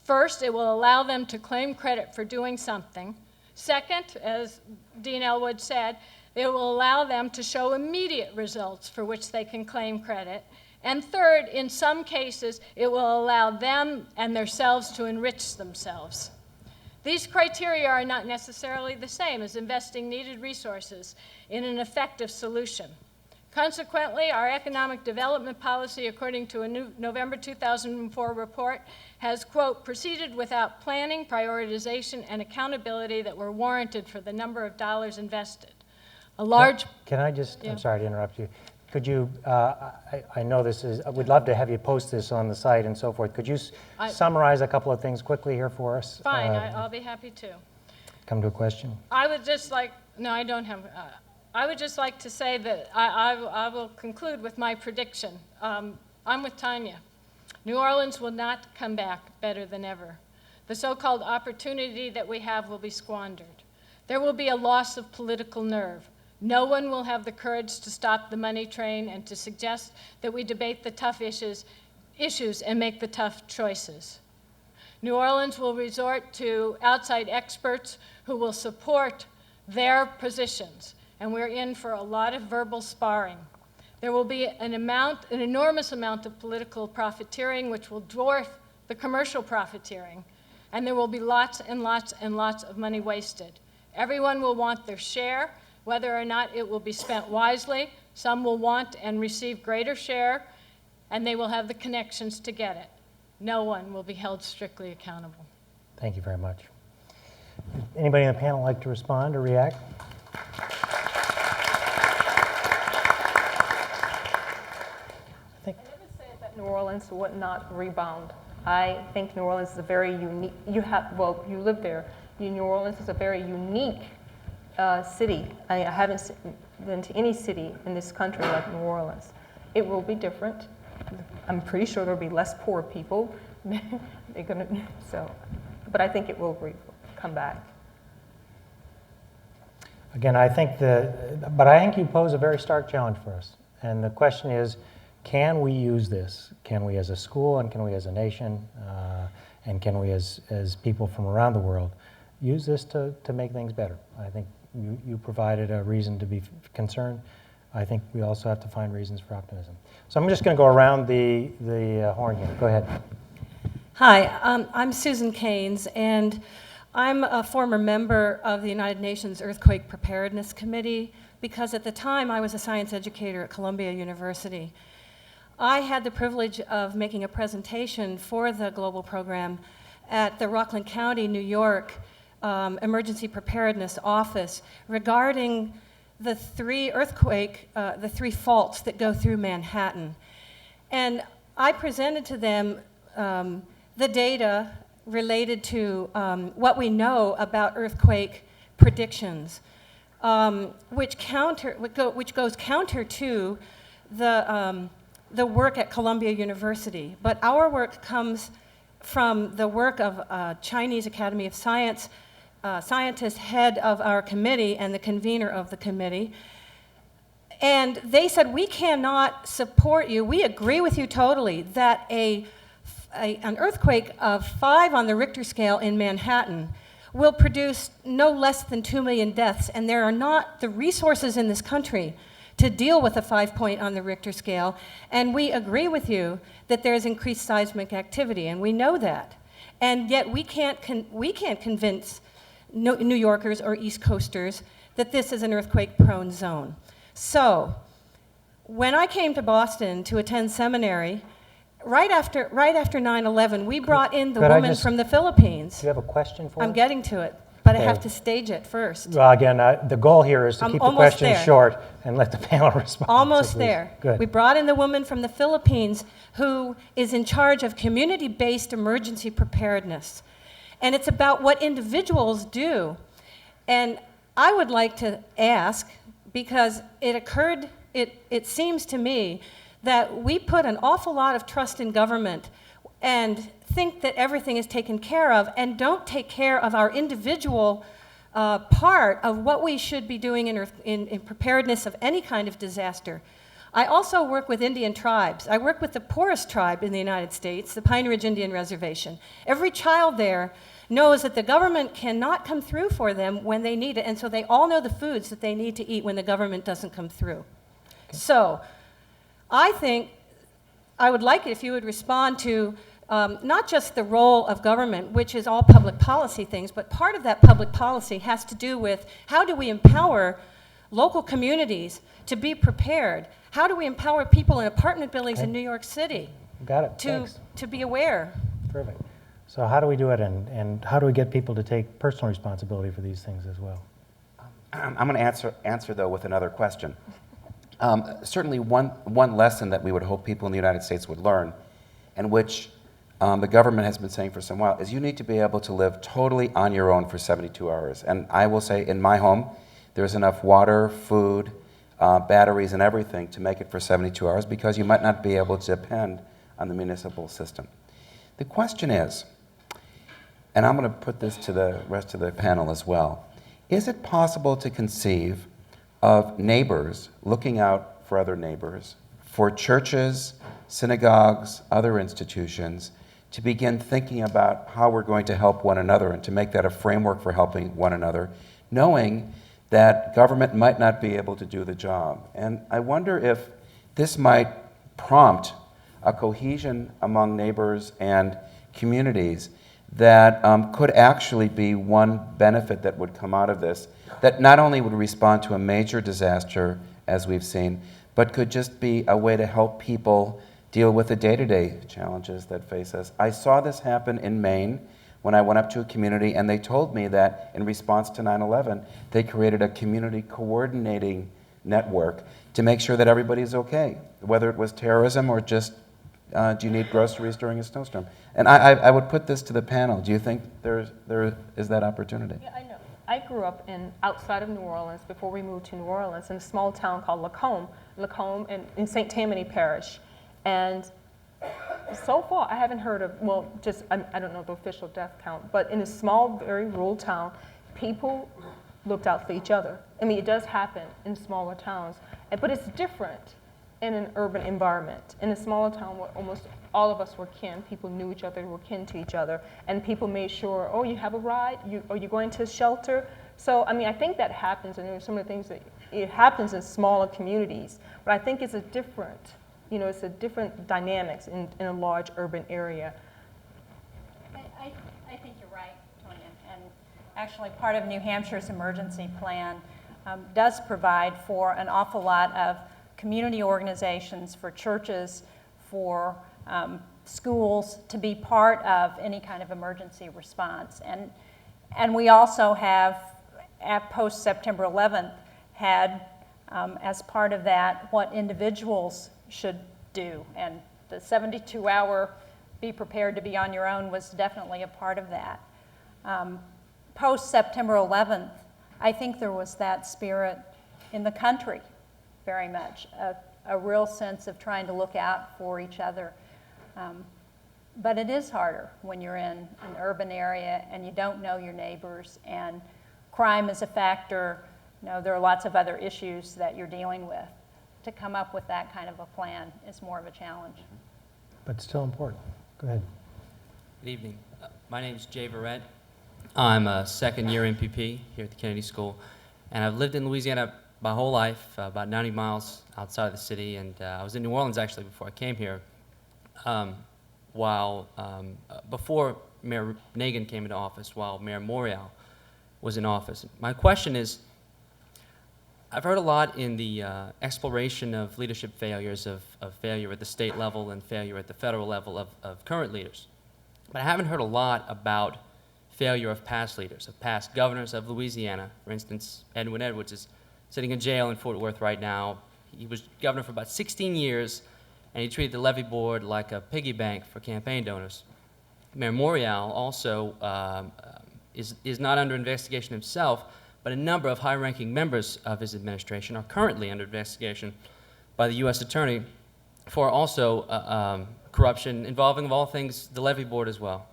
First, it will allow them to claim credit for doing something. Second, as Dean Elwood said, it will allow them to show immediate results for which they can claim credit. And third, in some cases, it will allow them and themselves to enrich themselves. These criteria are not necessarily the same as investing needed resources in an effective solution. Consequently, our economic development policy, according to a new November 2004 report, has, quote, proceeded without planning, prioritization, and accountability that were warranted for the number of dollars invested. A large... Can I just, Yeah. I'm sorry to interrupt you. Could you, I know this is, I would love to have you post this on the site and so forth. Could you summarize a couple of things quickly here for us? Fine, I'll be happy to. Come to a question. I would just like, no, I don't have, I would just like to say that I will conclude with my prediction. I'm with Tanya. New Orleans will not come back better than ever. The so-called opportunity that we have will be squandered. There will be a loss of political nerve. No one will have the courage to stop the money train and to suggest that we debate the tough issues and make the tough choices. New Orleans will resort to outside experts who will support their positions, and we're in for a lot of verbal sparring. There will be an enormous amount of political profiteering which will dwarf the commercial profiteering, and there will be lots and lots and lots of money wasted. Everyone will want their share, whether or not it will be spent wisely. Some will want and receive greater share, and they will have the connections to get it. No one will be held strictly accountable. Thank you very much. Anybody in the panel like to respond or react? I never said that New Orleans would not rebound. I think New Orleans is a very unique, you live there. New Orleans is a very unique city. I haven't been to any city in this country like New Orleans. It will be different. I'm pretty sure there'll be less poor people. I Again, I think but I think you pose a very stark challenge for us. And the question is, can we use this? Can we as a school, and can we as a nation, and can we as people from around the world use this to make things better? I think you provided a reason to be concerned. I think we also have to find reasons for optimism. So I'm just going to go around the horn here. Go ahead. Hi, I'm Susan Keynes, and I'm a former member of the United Nations Earthquake Preparedness Committee because at the time I was a science educator at Columbia University. I had the privilege of making a presentation for the global program at the Rockland County, New York Emergency Preparedness Office regarding the three faults that go through Manhattan. And I presented to them the data related to what we know about earthquake predictions, which goes counter to the work at Columbia University. But our work comes from the work of Chinese Academy of Science scientist, head of our committee and the convener of the committee. And they said, we cannot support you. We agree with you totally that an earthquake of 5 on the Richter scale in Manhattan will produce no less than 2 million deaths, and there are not the resources in this country to deal with a 5-point on the Richter scale. And we agree with you that there's increased seismic activity, and we know that. And yet we can't convince New Yorkers or East Coasters that this is an earthquake-prone zone. So when I came to Boston to attend seminary, right after 9/11, we brought in the woman from the Philippines. Do you have a question for us? I'm getting to it, but Okay. I have to stage it first. Well, again, the goal here is to I'm keep the almost questions there. short and let the panel respond. Almost So please. there. Good. We brought in the woman from the Philippines who is in charge of community-based emergency preparedness. And it's about what individuals do. And I would like to ask, because it seems to me that we put an awful lot of trust in government and think that everything is taken care of and don't take care of our individual part of what we should be doing in preparedness of any kind of disaster. I also work with Indian tribes. I work with the poorest tribe in the United States, the Pine Ridge Indian Reservation. Every child there knows that the government cannot come through for them when they need it, and so they all know the foods that they need to eat when the government doesn't come through. Okay. So I think I would like it if you would respond to not just the role of government, which is all public policy things, but part of that public policy has to do with how do we empower local communities to be prepared? How do we empower people in apartment buildings in New York City Got it. to be aware? Terrific. So how do we do it, and how do we get people to take personal responsibility for these things as well? I'm going to answer though with another question. Certainly one lesson that we would hope people in the United States would learn, and which the government has been saying for some while, is you need to be able to live totally on your own for 72 hours. And I will say in my home, there's enough water, food, batteries, and everything to make it for 72 hours because you might not be able to depend on the municipal system. The question is, and I'm going to put this to the rest of the panel as well, is it possible to conceive of neighbors looking out for other neighbors, for churches, synagogues, other institutions, to begin thinking about how we're going to help one another and to make that a framework for helping one another, knowing that government might not be able to do the job? And I wonder if this might prompt a cohesion among neighbors and communities that could actually be one benefit that would come out of this, that not only would respond to a major disaster, as we've seen, but could just be a way to help people deal with the day-to-day challenges that face us. I saw this happen in Maine when I went up to a community, and they told me that in response to 9/11, they created a community coordinating network to make sure that everybody's okay, whether it was terrorism or just do you need groceries during a snowstorm? And I would put this to the panel. Do you think there is that opportunity? Yeah, I know. I grew up outside of New Orleans before we moved to New Orleans in a small town called Lacombe in St. Tammany Parish. And so far, I haven't heard of, I don't know the official death count, but in a small, very rural town, people looked out for each other. I mean, it does happen in smaller towns, but it's different in an urban environment. In a smaller town where almost all of us were kin, people knew each other, were kin to each other, and people made sure, oh, you have a ride? Are you going to shelter? So, I mean, I think that happens, and there's some of the things that it happens in smaller communities, but I think it's a different, it's a different dynamics in a large urban area. I think you're right, Tonya. And actually, part of New Hampshire's emergency plan does provide for an awful lot of community organizations, for churches, for schools to be part of any kind of emergency response. And we also have, at post-September 11th, had as part of that what individuals should do. And the 72-hour be prepared to be on your own was definitely a part of that. Post-September 11th, I think there was that spirit in the country very much, a real sense of trying to look out for each other. But it is harder when you're in an urban area and you don't know your neighbors, and crime is a factor. There are lots of other issues that you're dealing with. To come up with that kind of a plan is more of a challenge. But still important. Go ahead. Good evening. My name is Jay Verrett. I'm a second-year MPP here at the Kennedy School, and I've lived in Louisiana my whole life, about 90 miles outside of the city, and I was in New Orleans actually before I came here, before Mayor Nagin came into office, while Mayor Morial was in office. My question is, I've heard a lot in the exploration of leadership failures, of failure at the state level and failure at the federal level of current leaders. But I haven't heard a lot about failure of past leaders, of past governors of Louisiana. For instance, Edwin Edwards is sitting in jail in Fort Worth right now. He was governor for about 16 years, and he treated the levee board like a piggy bank for campaign donors. Mayor Morial also is not under investigation himself, but a number of high-ranking members of his administration are currently under investigation by the U.S. Attorney for also corruption involving, of all things, the levee board as well.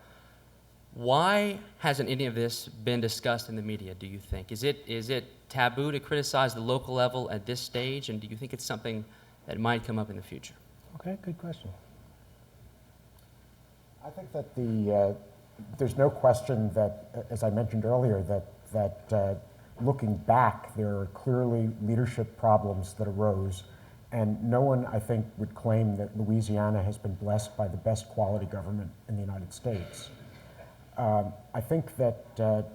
Why hasn't any of this been discussed in the media, do you think? Is it taboo to criticize the local level at this stage, and do you think it's something that might come up in the future? Okay, good question. I think that there's no question that, as I mentioned earlier, that looking back, there are clearly leadership problems that arose, and no one, I think, would claim that Louisiana has been blessed by the best quality government in the United States. I think that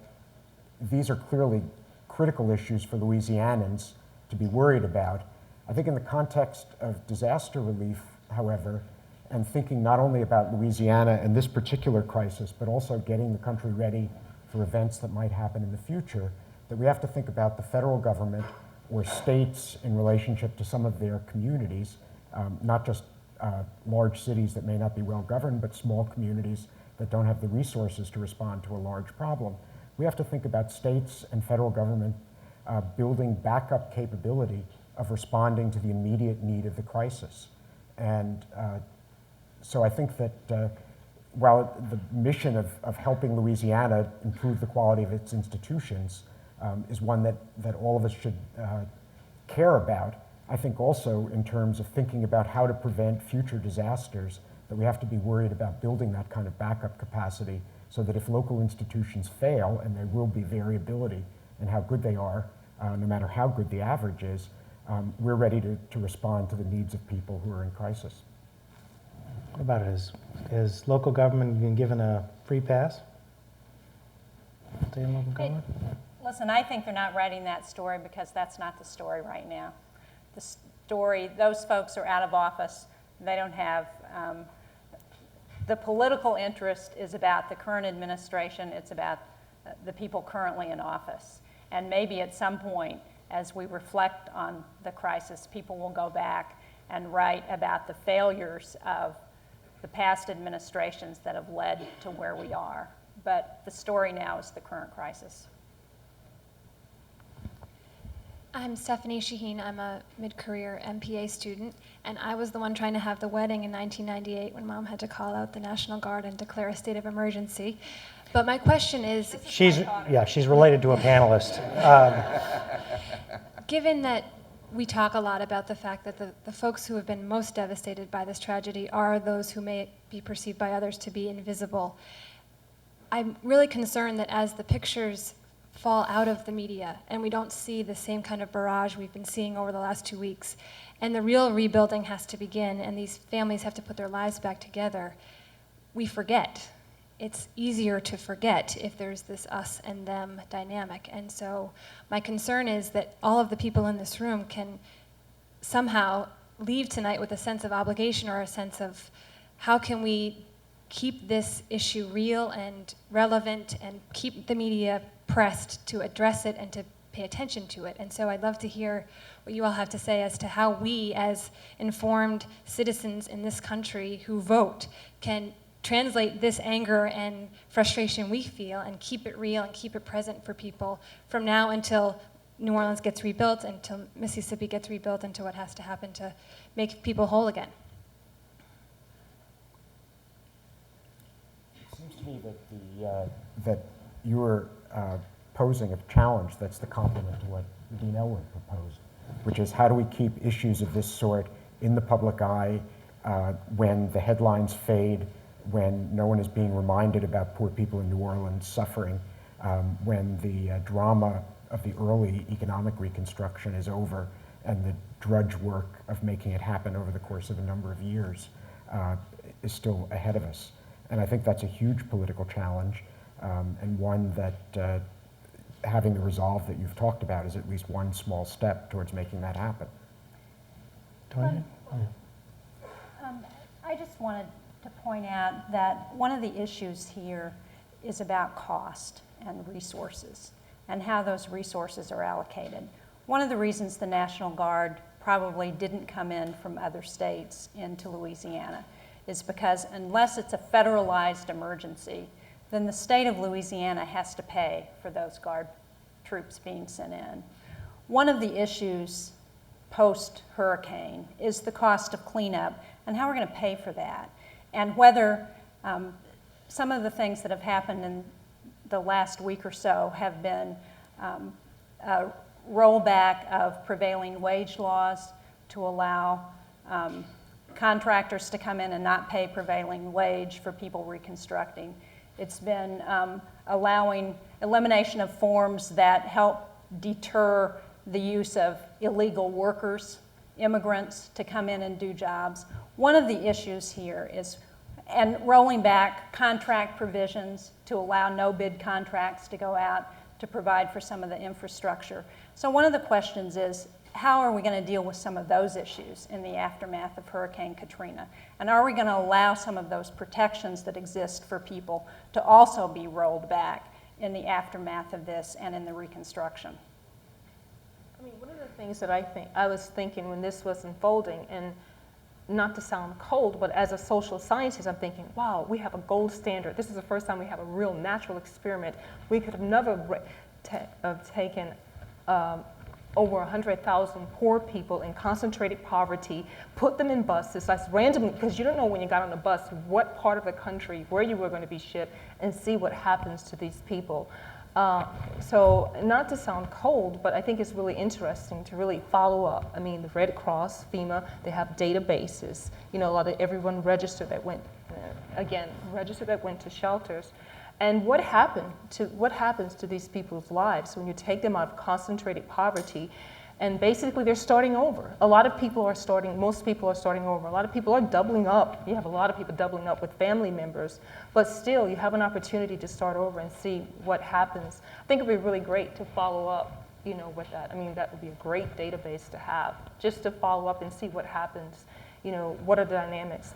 these are clearly critical issues for Louisianans to be worried about. I think in the context of disaster relief, however, and thinking not only about Louisiana and this particular crisis, but also getting the country ready for events that might happen in the future, that we have to think about the federal government or states in relationship to some of their communities, not just large cities that may not be well governed, but small communities that don't have the resources to respond to a large problem. We have to think about states and federal government building backup capability of responding to the immediate need of the crisis. And so I think that while the mission of helping Louisiana improve the quality of its institutions is one that all of us should care about, I think also in terms of thinking about how to prevent future disasters, that we have to be worried about building that kind of backup capacity so that if local institutions fail, and there will be variability in how good they are, no matter how good the average is, we're ready to respond to the needs of people who are in crisis. What about it? Has local government been given a free pass? State and local government? Listen, I think they're not writing that story because that's not the story right now. The story, those folks are out of office. They don't have, the political interest is about the current administration. It's about the people currently in office. And maybe at some point, as we reflect on the crisis, people will go back and write about the failures of the past administrations that have led to where we are. But the story now is the current crisis. I'm Stephanie Shaheen. I'm a mid-career MPA student, and I was the one trying to have the wedding in 1998 when Mom had to call out the National Guard and declare a state of emergency. But my question is, She's related to a panelist. given that we talk a lot about the fact that the folks who have been most devastated by this tragedy are those who may be perceived by others to be invisible, I'm really concerned that as the pictures fall out of the media and we don't see the same kind of barrage we've been seeing over the last 2 weeks, and the real rebuilding has to begin and these families have to put their lives back together, we forget. It's easier to forget if there's this us and them dynamic. And so my concern is that all of the people in this room can somehow leave tonight with a sense of obligation or a sense of how can we keep this issue real and relevant and keep the media pressed to address it and to pay attention to it. And so I'd love to hear what you all have to say as to how we, as informed citizens in this country who vote, can translate this anger and frustration we feel and keep it real and keep it present for people from now until New Orleans gets rebuilt, until Mississippi gets rebuilt, until what has to happen to make people whole again. It seems to me that that you were posing a challenge that's the complement to what Dean Elwood proposed, which is how do we keep issues of this sort in the public eye when the headlines fade, when no one is being reminded about poor people in New Orleans suffering, when the drama of the early economic reconstruction is over and the drudge work of making it happen over the course of a number of years is still ahead of us. And I think that's a huge political challenge, and one that having the resolve that you've talked about is at least one small step towards making that happen. I just wanted to point out that one of the issues here is about cost and resources and how those resources are allocated. One of the reasons the National Guard probably didn't come in from other states into Louisiana is because unless it's a federalized emergency, then the state of Louisiana has to pay for those Guard troops being sent in. One of the issues post-hurricane is the cost of cleanup and how we're going to pay for that, and whether some of the things that have happened in the last week or so have been a rollback of prevailing wage laws to allow contractors to come in and not pay prevailing wage for people reconstructing. It's been allowing elimination of forms that help deter the use of illegal workers, immigrants, to come in and do jobs. One of the issues here is, and rolling back contract provisions to allow no-bid contracts to go out to provide for some of the infrastructure. So one of the questions is, how are we going to deal with some of those issues in the aftermath of Hurricane Katrina? And are we going to allow some of those protections that exist for people to also be rolled back in the aftermath of this and in the reconstruction? I mean, one of the things that I was thinking when this was unfolding, and not to sound cold, but as a social scientist, I'm thinking, wow, we have a gold standard. This is the first time we have a real natural experiment. We could have never taken over 100,000 poor people in concentrated poverty, put them in buses, that's randomly, because you don't know when you got on the bus what part of the country, where you were going to be shipped, and see what happens to these people. So not to sound cold, but I think it's really interesting to really follow up. I mean, the Red Cross, FEMA, they have databases. You know, a lot of everyone registered that went, registered that went to shelters. And what happens to these people's lives when you take them out of concentrated poverty, and basically they're starting over. A lot of people are starting, most people are starting over. A lot of people are doubling up. You have a lot of people doubling up with family members, but still you have an opportunity to start over and see what happens. I think it would be really great to follow up, you know, with that. I mean, that would be a great database to have, just to follow up and see what happens. You know, what are the dynamics?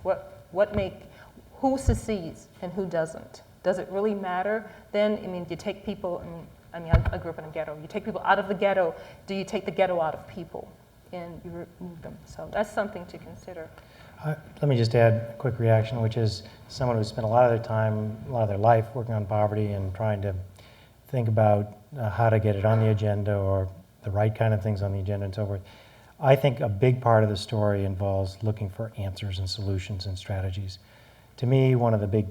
Who succeeds and who doesn't? Does it really matter? Then, I mean, you take people, I grew up in a ghetto. You take people out of the ghetto. Do you take the ghetto out of people and you remove them? So that's something to consider. Let me just add a quick reaction, which is someone who spent a lot of their time, a lot of their life working on poverty and trying to think about how to get it on the agenda or the right kind of things on the agenda and so forth. I think a big part of the story involves looking for answers and solutions and strategies. To me, one of the big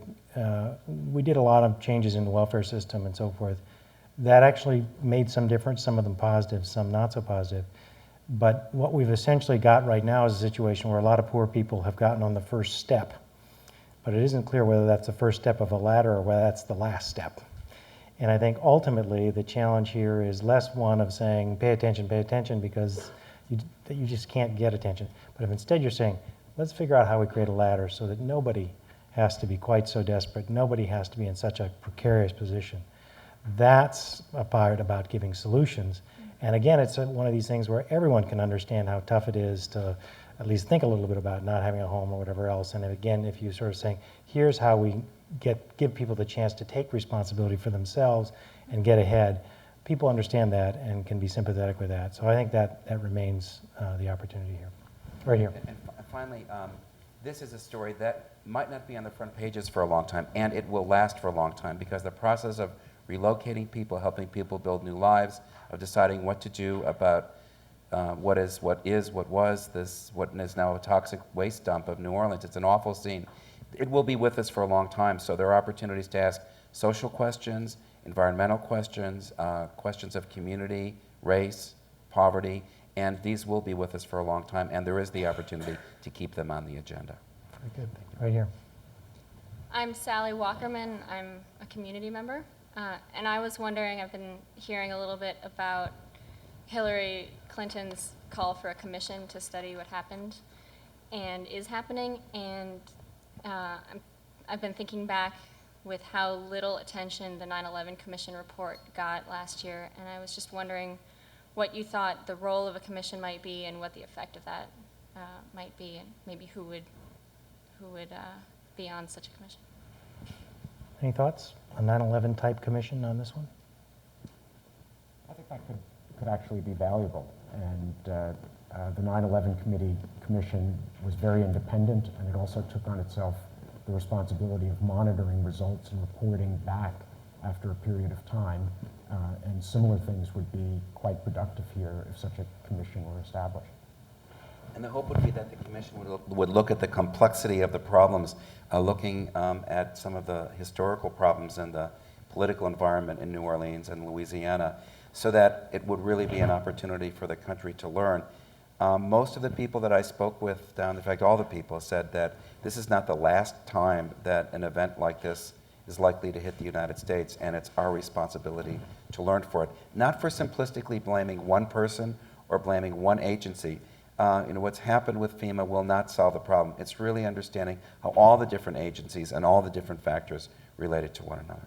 we did a lot of changes in the welfare system and so forth. That actually made some difference, some of them positive, some not so positive. But what we've essentially got right now is a situation where a lot of poor people have gotten on the first step, but it isn't clear whether that's the first step of a ladder or whether that's the last step. And I think ultimately the challenge here is less one of saying, pay attention, because you just can't get attention. But if instead you're saying, let's figure out how we create a ladder so that nobody has to be quite so desperate, nobody has to be in such a precarious position. That's a part about giving solutions. And again, it's one of these things where everyone can understand how tough it is to at least think a little bit about not having a home or whatever else. And again, if you sort of saying, here's how we give people the chance to take responsibility for themselves and get ahead, people understand that and can be sympathetic with that. So I think that remains the opportunity here. Right here. And finally, this is a story that might not be on the front pages for a long time, and it will last for a long time, because the process of relocating people, helping people build new lives, of deciding what to do about what is, what is now a toxic waste dump of New Orleans. It's an awful scene. It will be with us for a long time, so there are opportunities to ask social questions, environmental questions, questions of community, race, poverty, and these will be with us for a long time, and there is the opportunity to keep them on the agenda. Very good, thank you. Right here. I'm Sally Walkerman. I'm a community member. And I was wondering, I've been hearing a little bit about Hillary Clinton's call for a commission to study what happened and is happening. And I've been thinking back with how little attention the 9/11 Commission report got last year. And I was just wondering what you thought the role of a commission might be and what the effect of that might be, and maybe who would be on such a commission. Any thoughts? A 9/11 type commission on this one? I think that could actually be valuable. And the 9/11 Commission was very independent, and it also took on itself the responsibility of monitoring results and reporting back after a period of time. And similar things would be quite productive here if such a commission were established. And the hope would be that the commission would look at the complexity of the problems, looking at some of the historical problems and the political environment in New Orleans and Louisiana, so that it would really be an opportunity for the country to learn. Most of the people that I spoke with in fact all the people, said that this is not the last time that an event like this is likely to hit the United States, and it's our responsibility to learn for it. Not for simplistically blaming one person or blaming one agency. What's happened with FEMA will not solve the problem. It's really understanding how all the different agencies and all the different factors related to one another.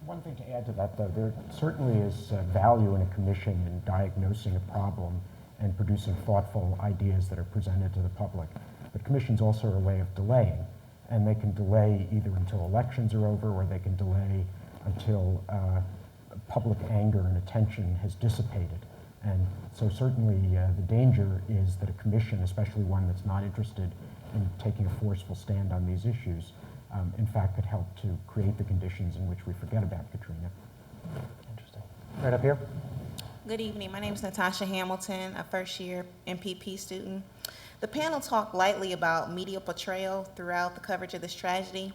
One thing to add to that, though, there certainly is value in a commission in diagnosing a problem and producing thoughtful ideas that are presented to the public. But commissions also are a way of delaying, and they can delay either until elections are over, or they can delay until public anger and attention has dissipated. And so certainly the danger is that a commission, especially one that's not interested in taking a forceful stand on these issues, in fact could help to create the conditions in which we forget about Katrina. Interesting. Right up here. Good evening. My name is Natasha Hamilton, a first-year MPP student. The panel talked lightly about media portrayal throughout the coverage of this tragedy.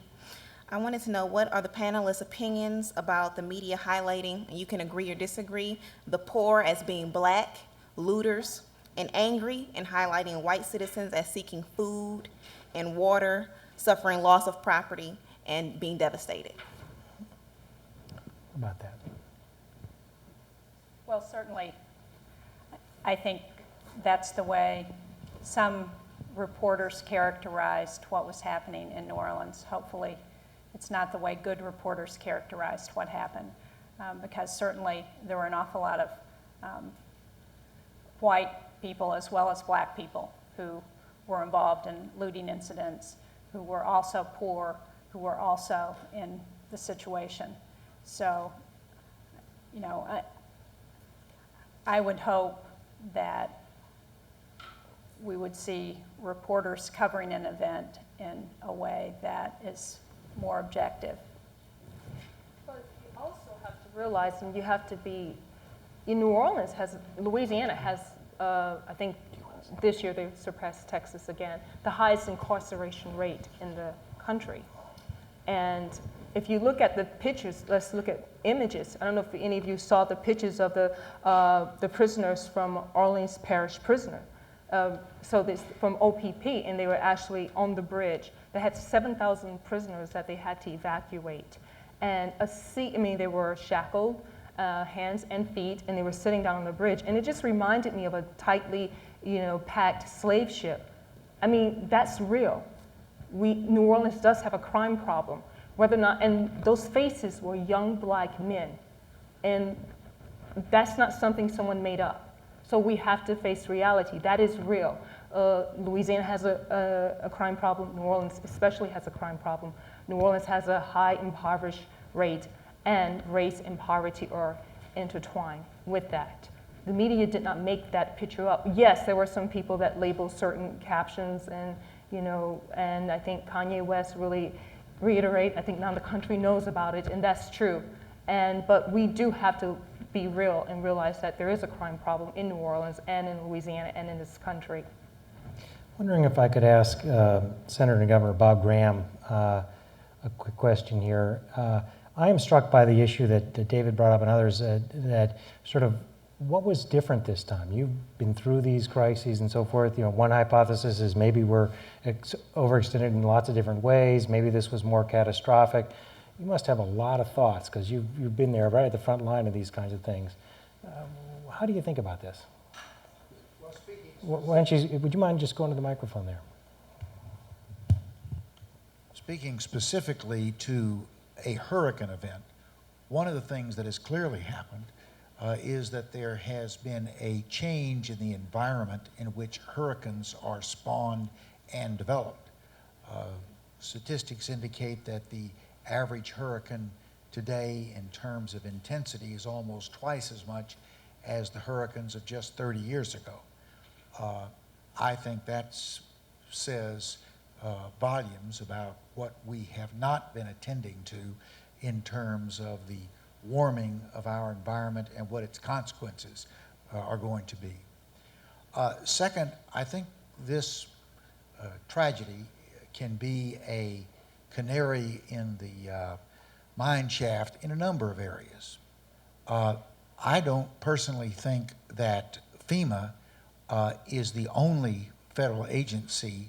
I wanted to know, what are the panelists' opinions about the media highlighting, and you can agree or disagree, the poor as being black, looters, and angry, and highlighting white citizens as seeking food and water, suffering loss of property, and being devastated? About that. Well, certainly, I think that's the way some reporters characterized what was happening in New Orleans. Hopefully, it's not the way good reporters characterized what happened, because certainly there were an awful lot of white people as well as black people who were involved in looting incidents, who were also poor, who were also in the situation. So, I would hope that we would see reporters covering an event in a way that is more objective. But you also have to realize, and you have to be, New Orleans Louisiana has, I think this year they surpassed Texas again, the highest incarceration rate in the country. And if you look at the pictures, let's look at images. I don't know if any of you saw the pictures of the prisoners from Orleans Parish prisoner. So this from OPP, and they were actually on the bridge. They had 7,000 prisoners that they had to evacuate. And they were shackled, hands and feet, and they were sitting down on the bridge. And it just reminded me of a tightly, packed slave ship. I mean, that's real. New Orleans does have a crime problem. Whether or not, and those faces were young black men. And that's not something someone made up. So we have to face reality. That is real. Louisiana has a crime problem. New Orleans especially has a crime problem. New Orleans has a high impoverished rate, and race and poverty are intertwined with that. The media did not make that picture up. Yes, there were some people that labeled certain captions, and and I think Kanye West really I think now the country knows about it, and that's true. But we do have to be real and realize that there is a crime problem in New Orleans and in Louisiana and in this country. Wondering if I could ask Senator and Governor Bob Graham a quick question here. I am struck by the issue that David brought up and others, that sort of what was different this time? You've been through these crises and so forth. One hypothesis is maybe we're overextended in lots of different ways. Maybe this was more catastrophic. You must have a lot of thoughts because you've been there right at the front line of these kinds of things. How do you think about this? Would you mind just going to the microphone there? Speaking specifically to a hurricane event, one of the things that has clearly happened is that there has been a change in the environment in which hurricanes are spawned and developed. Statistics indicate that the average hurricane today in terms of intensity is almost twice as much as the hurricanes of just 30 years ago. I think that says volumes about what we have not been attending to in terms of the warming of our environment and what its consequences are going to be. Second, I think this tragedy can be a canary in the mine shaft in a number of areas. I don't personally think that FEMA is the only federal agency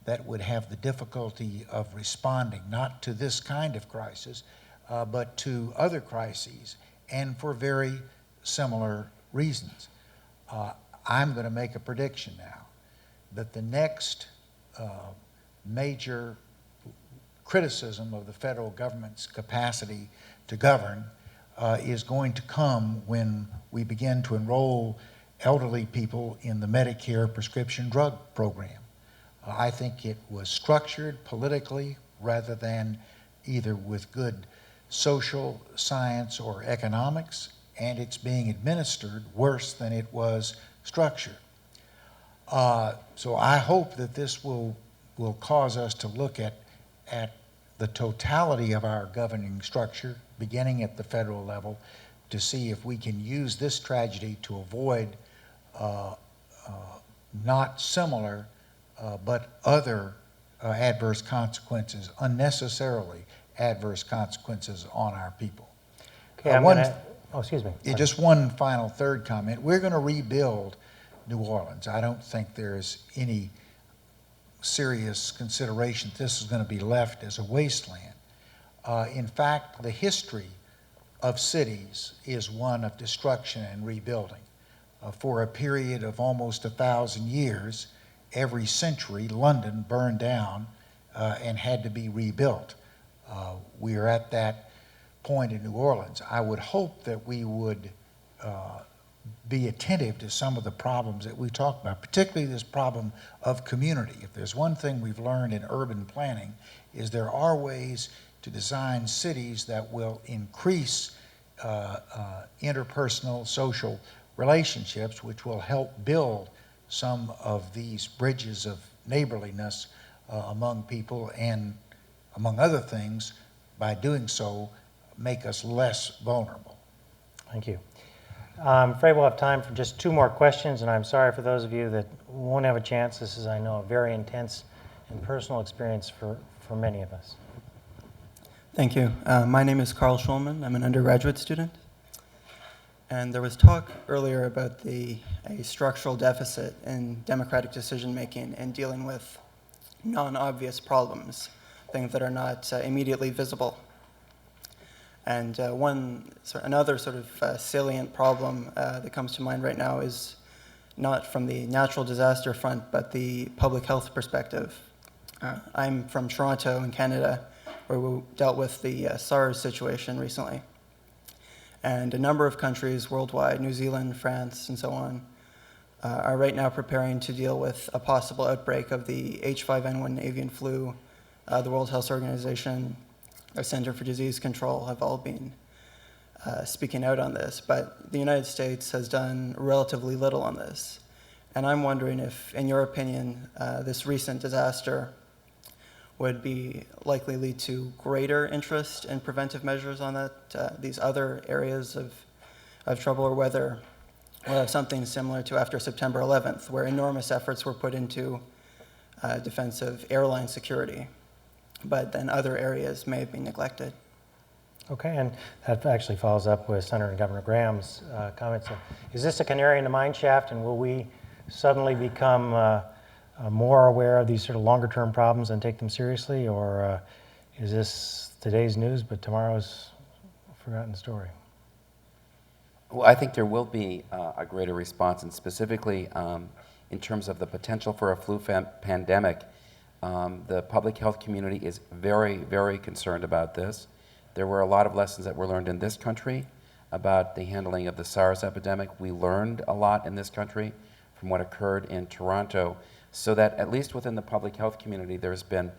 that would have the difficulty of responding, not to this kind of crisis, but to other crises, and for very similar reasons. I'm going to make a prediction now that the next major criticism of the federal government's capacity to govern is going to come when we begin to enroll elderly people in the Medicare prescription drug program. I think it was structured politically rather than either with good social science or economics, and it's being administered worse than it was structured. So I hope that this will cause us to look at the totality of our governing structure, beginning at the federal level, to see if we can use this tragedy to avoid not similar but other adverse consequences, unnecessarily adverse consequences on our people. Okay, excuse me. Just one final third comment. We're going to rebuild New Orleans. I don't think there's any serious consideration that this is going to be left as a wasteland. In fact, the history of cities is one of destruction and rebuilding. For a period of almost 1,000 years, every century, London burned down and had to be rebuilt. We are at that point in New Orleans. I would hope that we would be attentive to some of the problems that we talked about, particularly this problem of community. If there's one thing we've learned in urban planning, is there are ways to design cities that will increase interpersonal social relationships, which will help build some of these bridges of neighborliness among people, and among other things, by doing so, make us less vulnerable. Thank you. I'm afraid we'll have time for just two more questions, and I'm sorry for those of you that won't have a chance. This is, I know, a very intense and personal experience for many of us. Thank you. My name is Carl Schulman. I'm an undergraduate student. And there was talk earlier about a structural deficit in democratic decision-making and dealing with non-obvious problems, things that are not immediately visible. And another sort of salient problem that comes to mind right now is not from the natural disaster front, but the public health perspective. I'm from Toronto in Canada, where we dealt with the SARS situation recently. And a number of countries worldwide, New Zealand, France, and so on, are right now preparing to deal with a possible outbreak of the H5N1 avian flu. The World Health Organization, our Center for Disease Control have all been speaking out on this, but the United States has done relatively little on this. And I'm wondering if, in your opinion, this recent disaster would be likely lead to greater interest in preventive measures on that, these other areas of trouble, or whether we'll have something similar to after September 11th, where enormous efforts were put into defense of airline security, but then other areas may have been neglected. Okay, and that actually follows up with Senator and Governor Graham's comments. Is this a canary in the mine shaft, and will we suddenly become more aware of these sort of longer-term problems and take them seriously, or is this today's news but tomorrow's forgotten story? Well, I think there will be a greater response, and specifically in terms of the potential for a flu pandemic. The public health community is very, very concerned about this. There were a lot of lessons that were learned in this country about the handling of the SARS epidemic. We learned a lot in this country from what occurred in Toronto, so that at least within the public health community there's been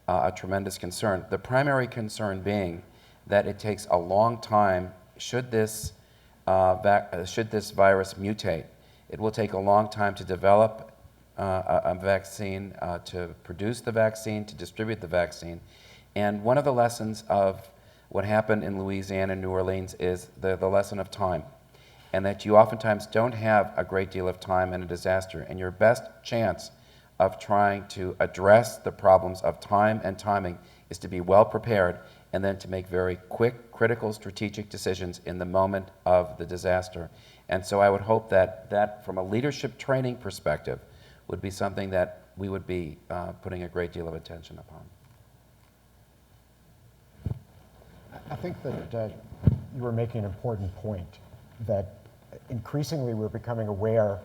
a tremendous concern. The primary concern being that it takes a long time, should this virus mutate, it will take a long time to develop a vaccine, to produce the vaccine, to distribute the vaccine. And one of the lessons of what happened in Louisiana and New Orleans is the lesson of time, and that you oftentimes don't have a great deal of time in a disaster, and your best chance of trying to address the problems of time and timing is to be well prepared and then to make very quick, critical, strategic decisions in the moment of the disaster. And so I would hope that from a leadership training perspective would be something that we would be putting a great deal of attention upon. I think that you were making an important point, that increasingly we're becoming aware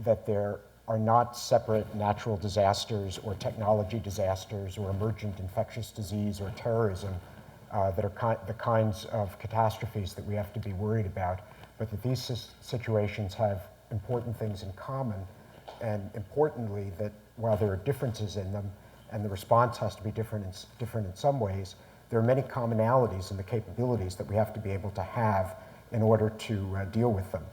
that there are not separate natural disasters or technology disasters or emergent infectious disease or terrorism that are the kinds of catastrophes that we have to be worried about, but that these situations have important things in common, and importantly that while there are differences in them and the response has to be different in some ways, there are many commonalities in the capabilities that we have to be able to have in order to deal with them.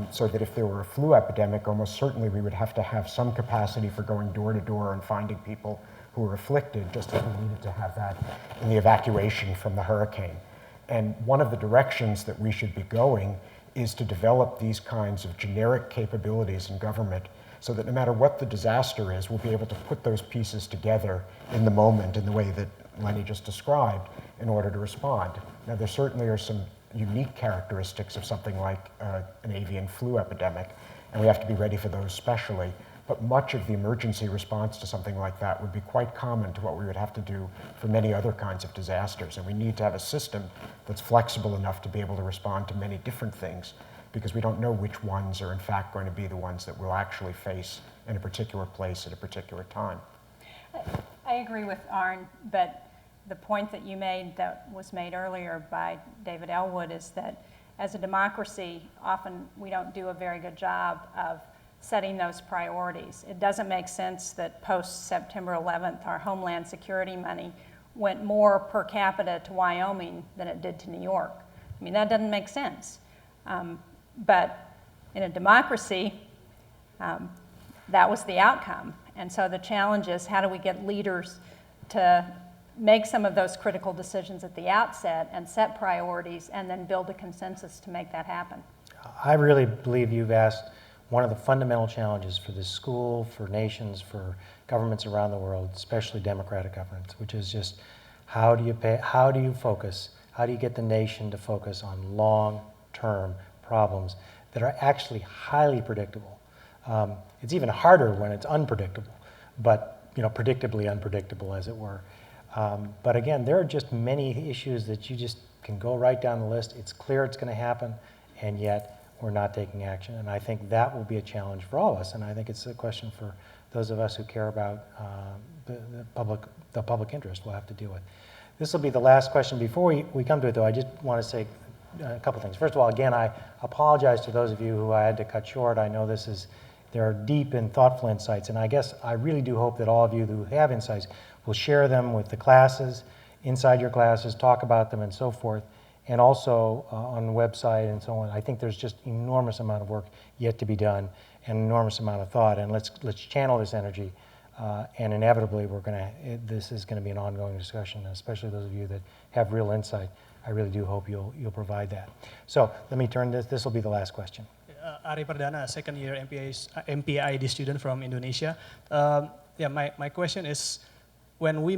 So that if there were a flu epidemic, almost certainly we would have to have some capacity for going door to door and finding people who were afflicted, just as we needed to have that in the evacuation from the hurricane. And one of the directions that we should be going is to develop these kinds of generic capabilities in government so that no matter what the disaster is, we'll be able to put those pieces together in the moment in the way that Lenny just described in order to respond. Now, there certainly are some unique characteristics of something like an avian flu epidemic, and we have to be ready for those especially. But much of the emergency response to something like that would be quite common to what we would have to do for many other kinds of disasters. And we need to have a system that's flexible enough to be able to respond to many different things, because we don't know which ones are in fact going to be the ones that we'll actually face in a particular place at a particular time. I agree with Arne, but the point that you made that was made earlier by David Elwood is that as a democracy, often we don't do a very good job of setting those priorities. It doesn't make sense that post-September 11th, our Homeland Security money went more per capita to Wyoming than it did to New York. I mean, that doesn't make sense. But in a democracy, that was the outcome. And so the challenge is, how do we get leaders to make some of those critical decisions at the outset and set priorities and then build a consensus to make that happen? I really believe you've asked one of the fundamental challenges for this school, for nations, for governments around the world, especially democratic governments, which is just How do you focus? How do you get the nation to focus on long-term problems that are actually highly predictable? It's even harder when it's unpredictable, but predictably unpredictable, as it were. But again, there are just many issues that you just can go right down the list. It's clear it's going to happen, and yet we're not taking action. And I think that will be a challenge for all of us. And I think it's a question for those of us who care about the public interest we'll have to deal with. This will be the last question. Before we come to it, though, I just want to say a couple things. First of all, again, I apologize to those of you who I had to cut short. I know there are deep and thoughtful insights, and I guess I really do hope that all of you who have insights will share them with the classes, inside your classes, talk about them and so forth, and also on the website and so on. I think there's just enormous amount of work yet to be done, and enormous amount of thought, and let's channel this energy. And inevitably, this is going to be an ongoing discussion, especially those of you that have real insight. I really do hope you'll provide that. So let me turn this. This will be the last question. Ari Perdana, a second-year MPID student from Indonesia. My question is, when we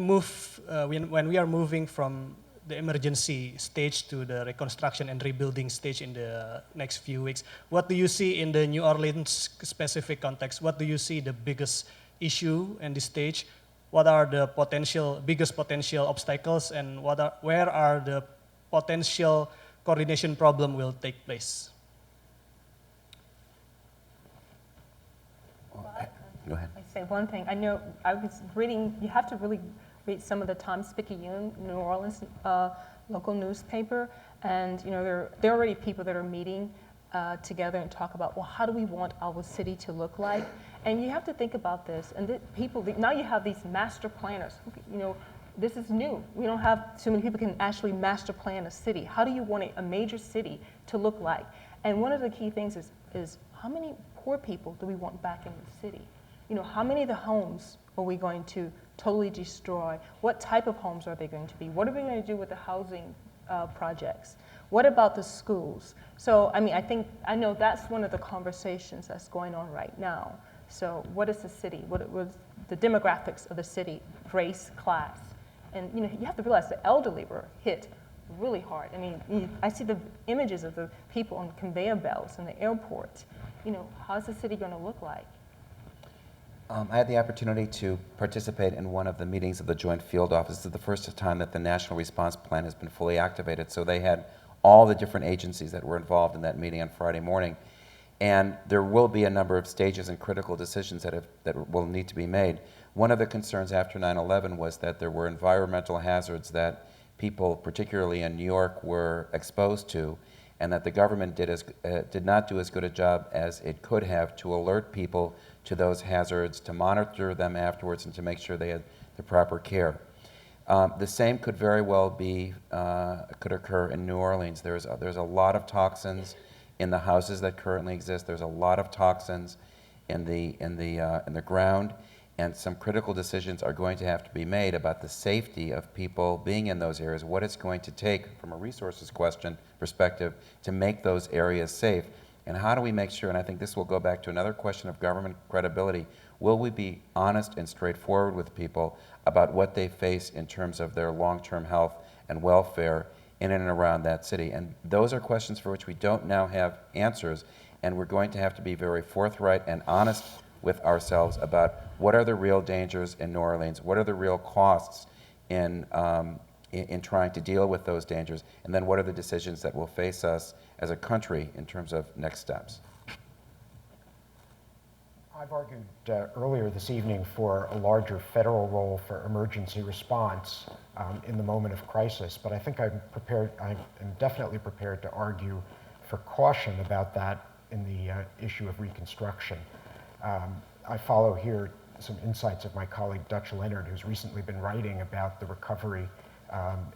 are moving from the emergency stage to the reconstruction and rebuilding stage in the next few weeks, what do you see in the New Orleans specific context? What do you see the biggest issue in this stage? What are the biggest potential obstacles, and where are the potential coordination problem will take place? Go ahead. I say one thing. I know I was reading. You have to really read some of the Times-Picayune, New Orleans local newspaper, and there are already people that are meeting together and talk about, well, how do we want our city to look like? And you have to think about this. And now you have these master planners. This is new. We don't have too many people can actually master plan a city. How do you want a major city to look like? And one of the key things is how many poor people do we want back in the city? How many of the homes are we going to totally destroy? What type of homes are they going to be? What are we going to do with the housing projects? What about the schools? So, I know that's one of the conversations that's going on right now. So what is the city? What was the demographics of the city, race, class? And you have to realize the elderly were hit really hard. I see the images of the people on conveyor belts in the airport. How's the city going to look like? I had the opportunity to participate in one of the meetings of the Joint Field Office. This is the first time that the National Response Plan has been fully activated. So they had all the different agencies that were involved in that meeting on Friday morning. And there will be a number of stages and critical decisions that will need to be made. One of the concerns after 9/11 was that there were environmental hazards that people, particularly in New York, were exposed to, and that the government did not do as good a job as it could have to alert people to those hazards, to monitor them afterwards, and to make sure they had the proper care. The same could very well could occur in New Orleans. There's a lot of toxins in the houses that currently exist. There's a lot of toxins in the ground, and some critical decisions are going to have to be made about the safety of people being in those areas, what it's going to take from a resources perspective to make those areas safe. And how do we make sure, and I think this will go back to another question of government credibility, will we be honest and straightforward with people about what they face in terms of their long-term health and welfare in and around that city? And those are questions for which we don't now have answers, and we're going to have to be very forthright and honest with ourselves about what are the real dangers in New Orleans, what are the real costs in trying to deal with those dangers, and then what are the decisions that will face us as a country in terms of next steps. I've argued earlier this evening for a larger federal role for emergency response in the moment of crisis, but I think I am definitely prepared to argue for caution about that in the issue of reconstruction. I follow here some insights of my colleague Dutch Leonard, who's recently been writing about the recovery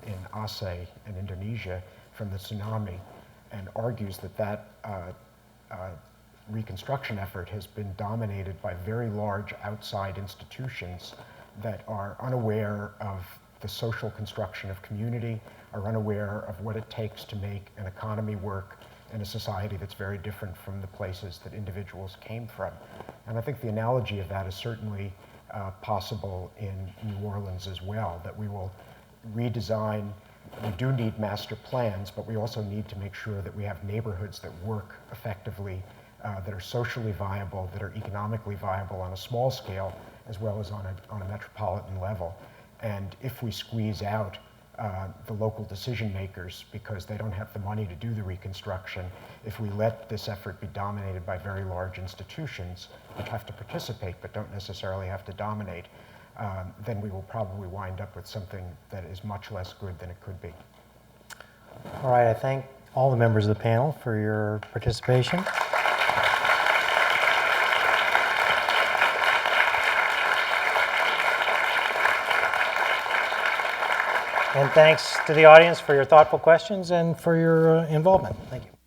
in Aceh in Indonesia from the tsunami, and argues that reconstruction effort has been dominated by very large outside institutions that are unaware of the social construction of community, are unaware of what it takes to make an economy work in a society that's very different from the places that individuals came from. And I think the analogy of that is certainly possible in New Orleans as well, that we will redesign. We do need master plans, but we also need to make sure that we have neighborhoods that work effectively, that are socially viable, that are economically viable on a small scale, as well as on a metropolitan level. And if we squeeze out the local decision makers because they don't have the money to do the reconstruction, if we let this effort be dominated by very large institutions which have to participate but don't necessarily have to dominate, then we will probably wind up with something that is much less good than it could be. All right, I thank all the members of the panel for your participation. And thanks to the audience for your thoughtful questions and for your involvement. Thank you.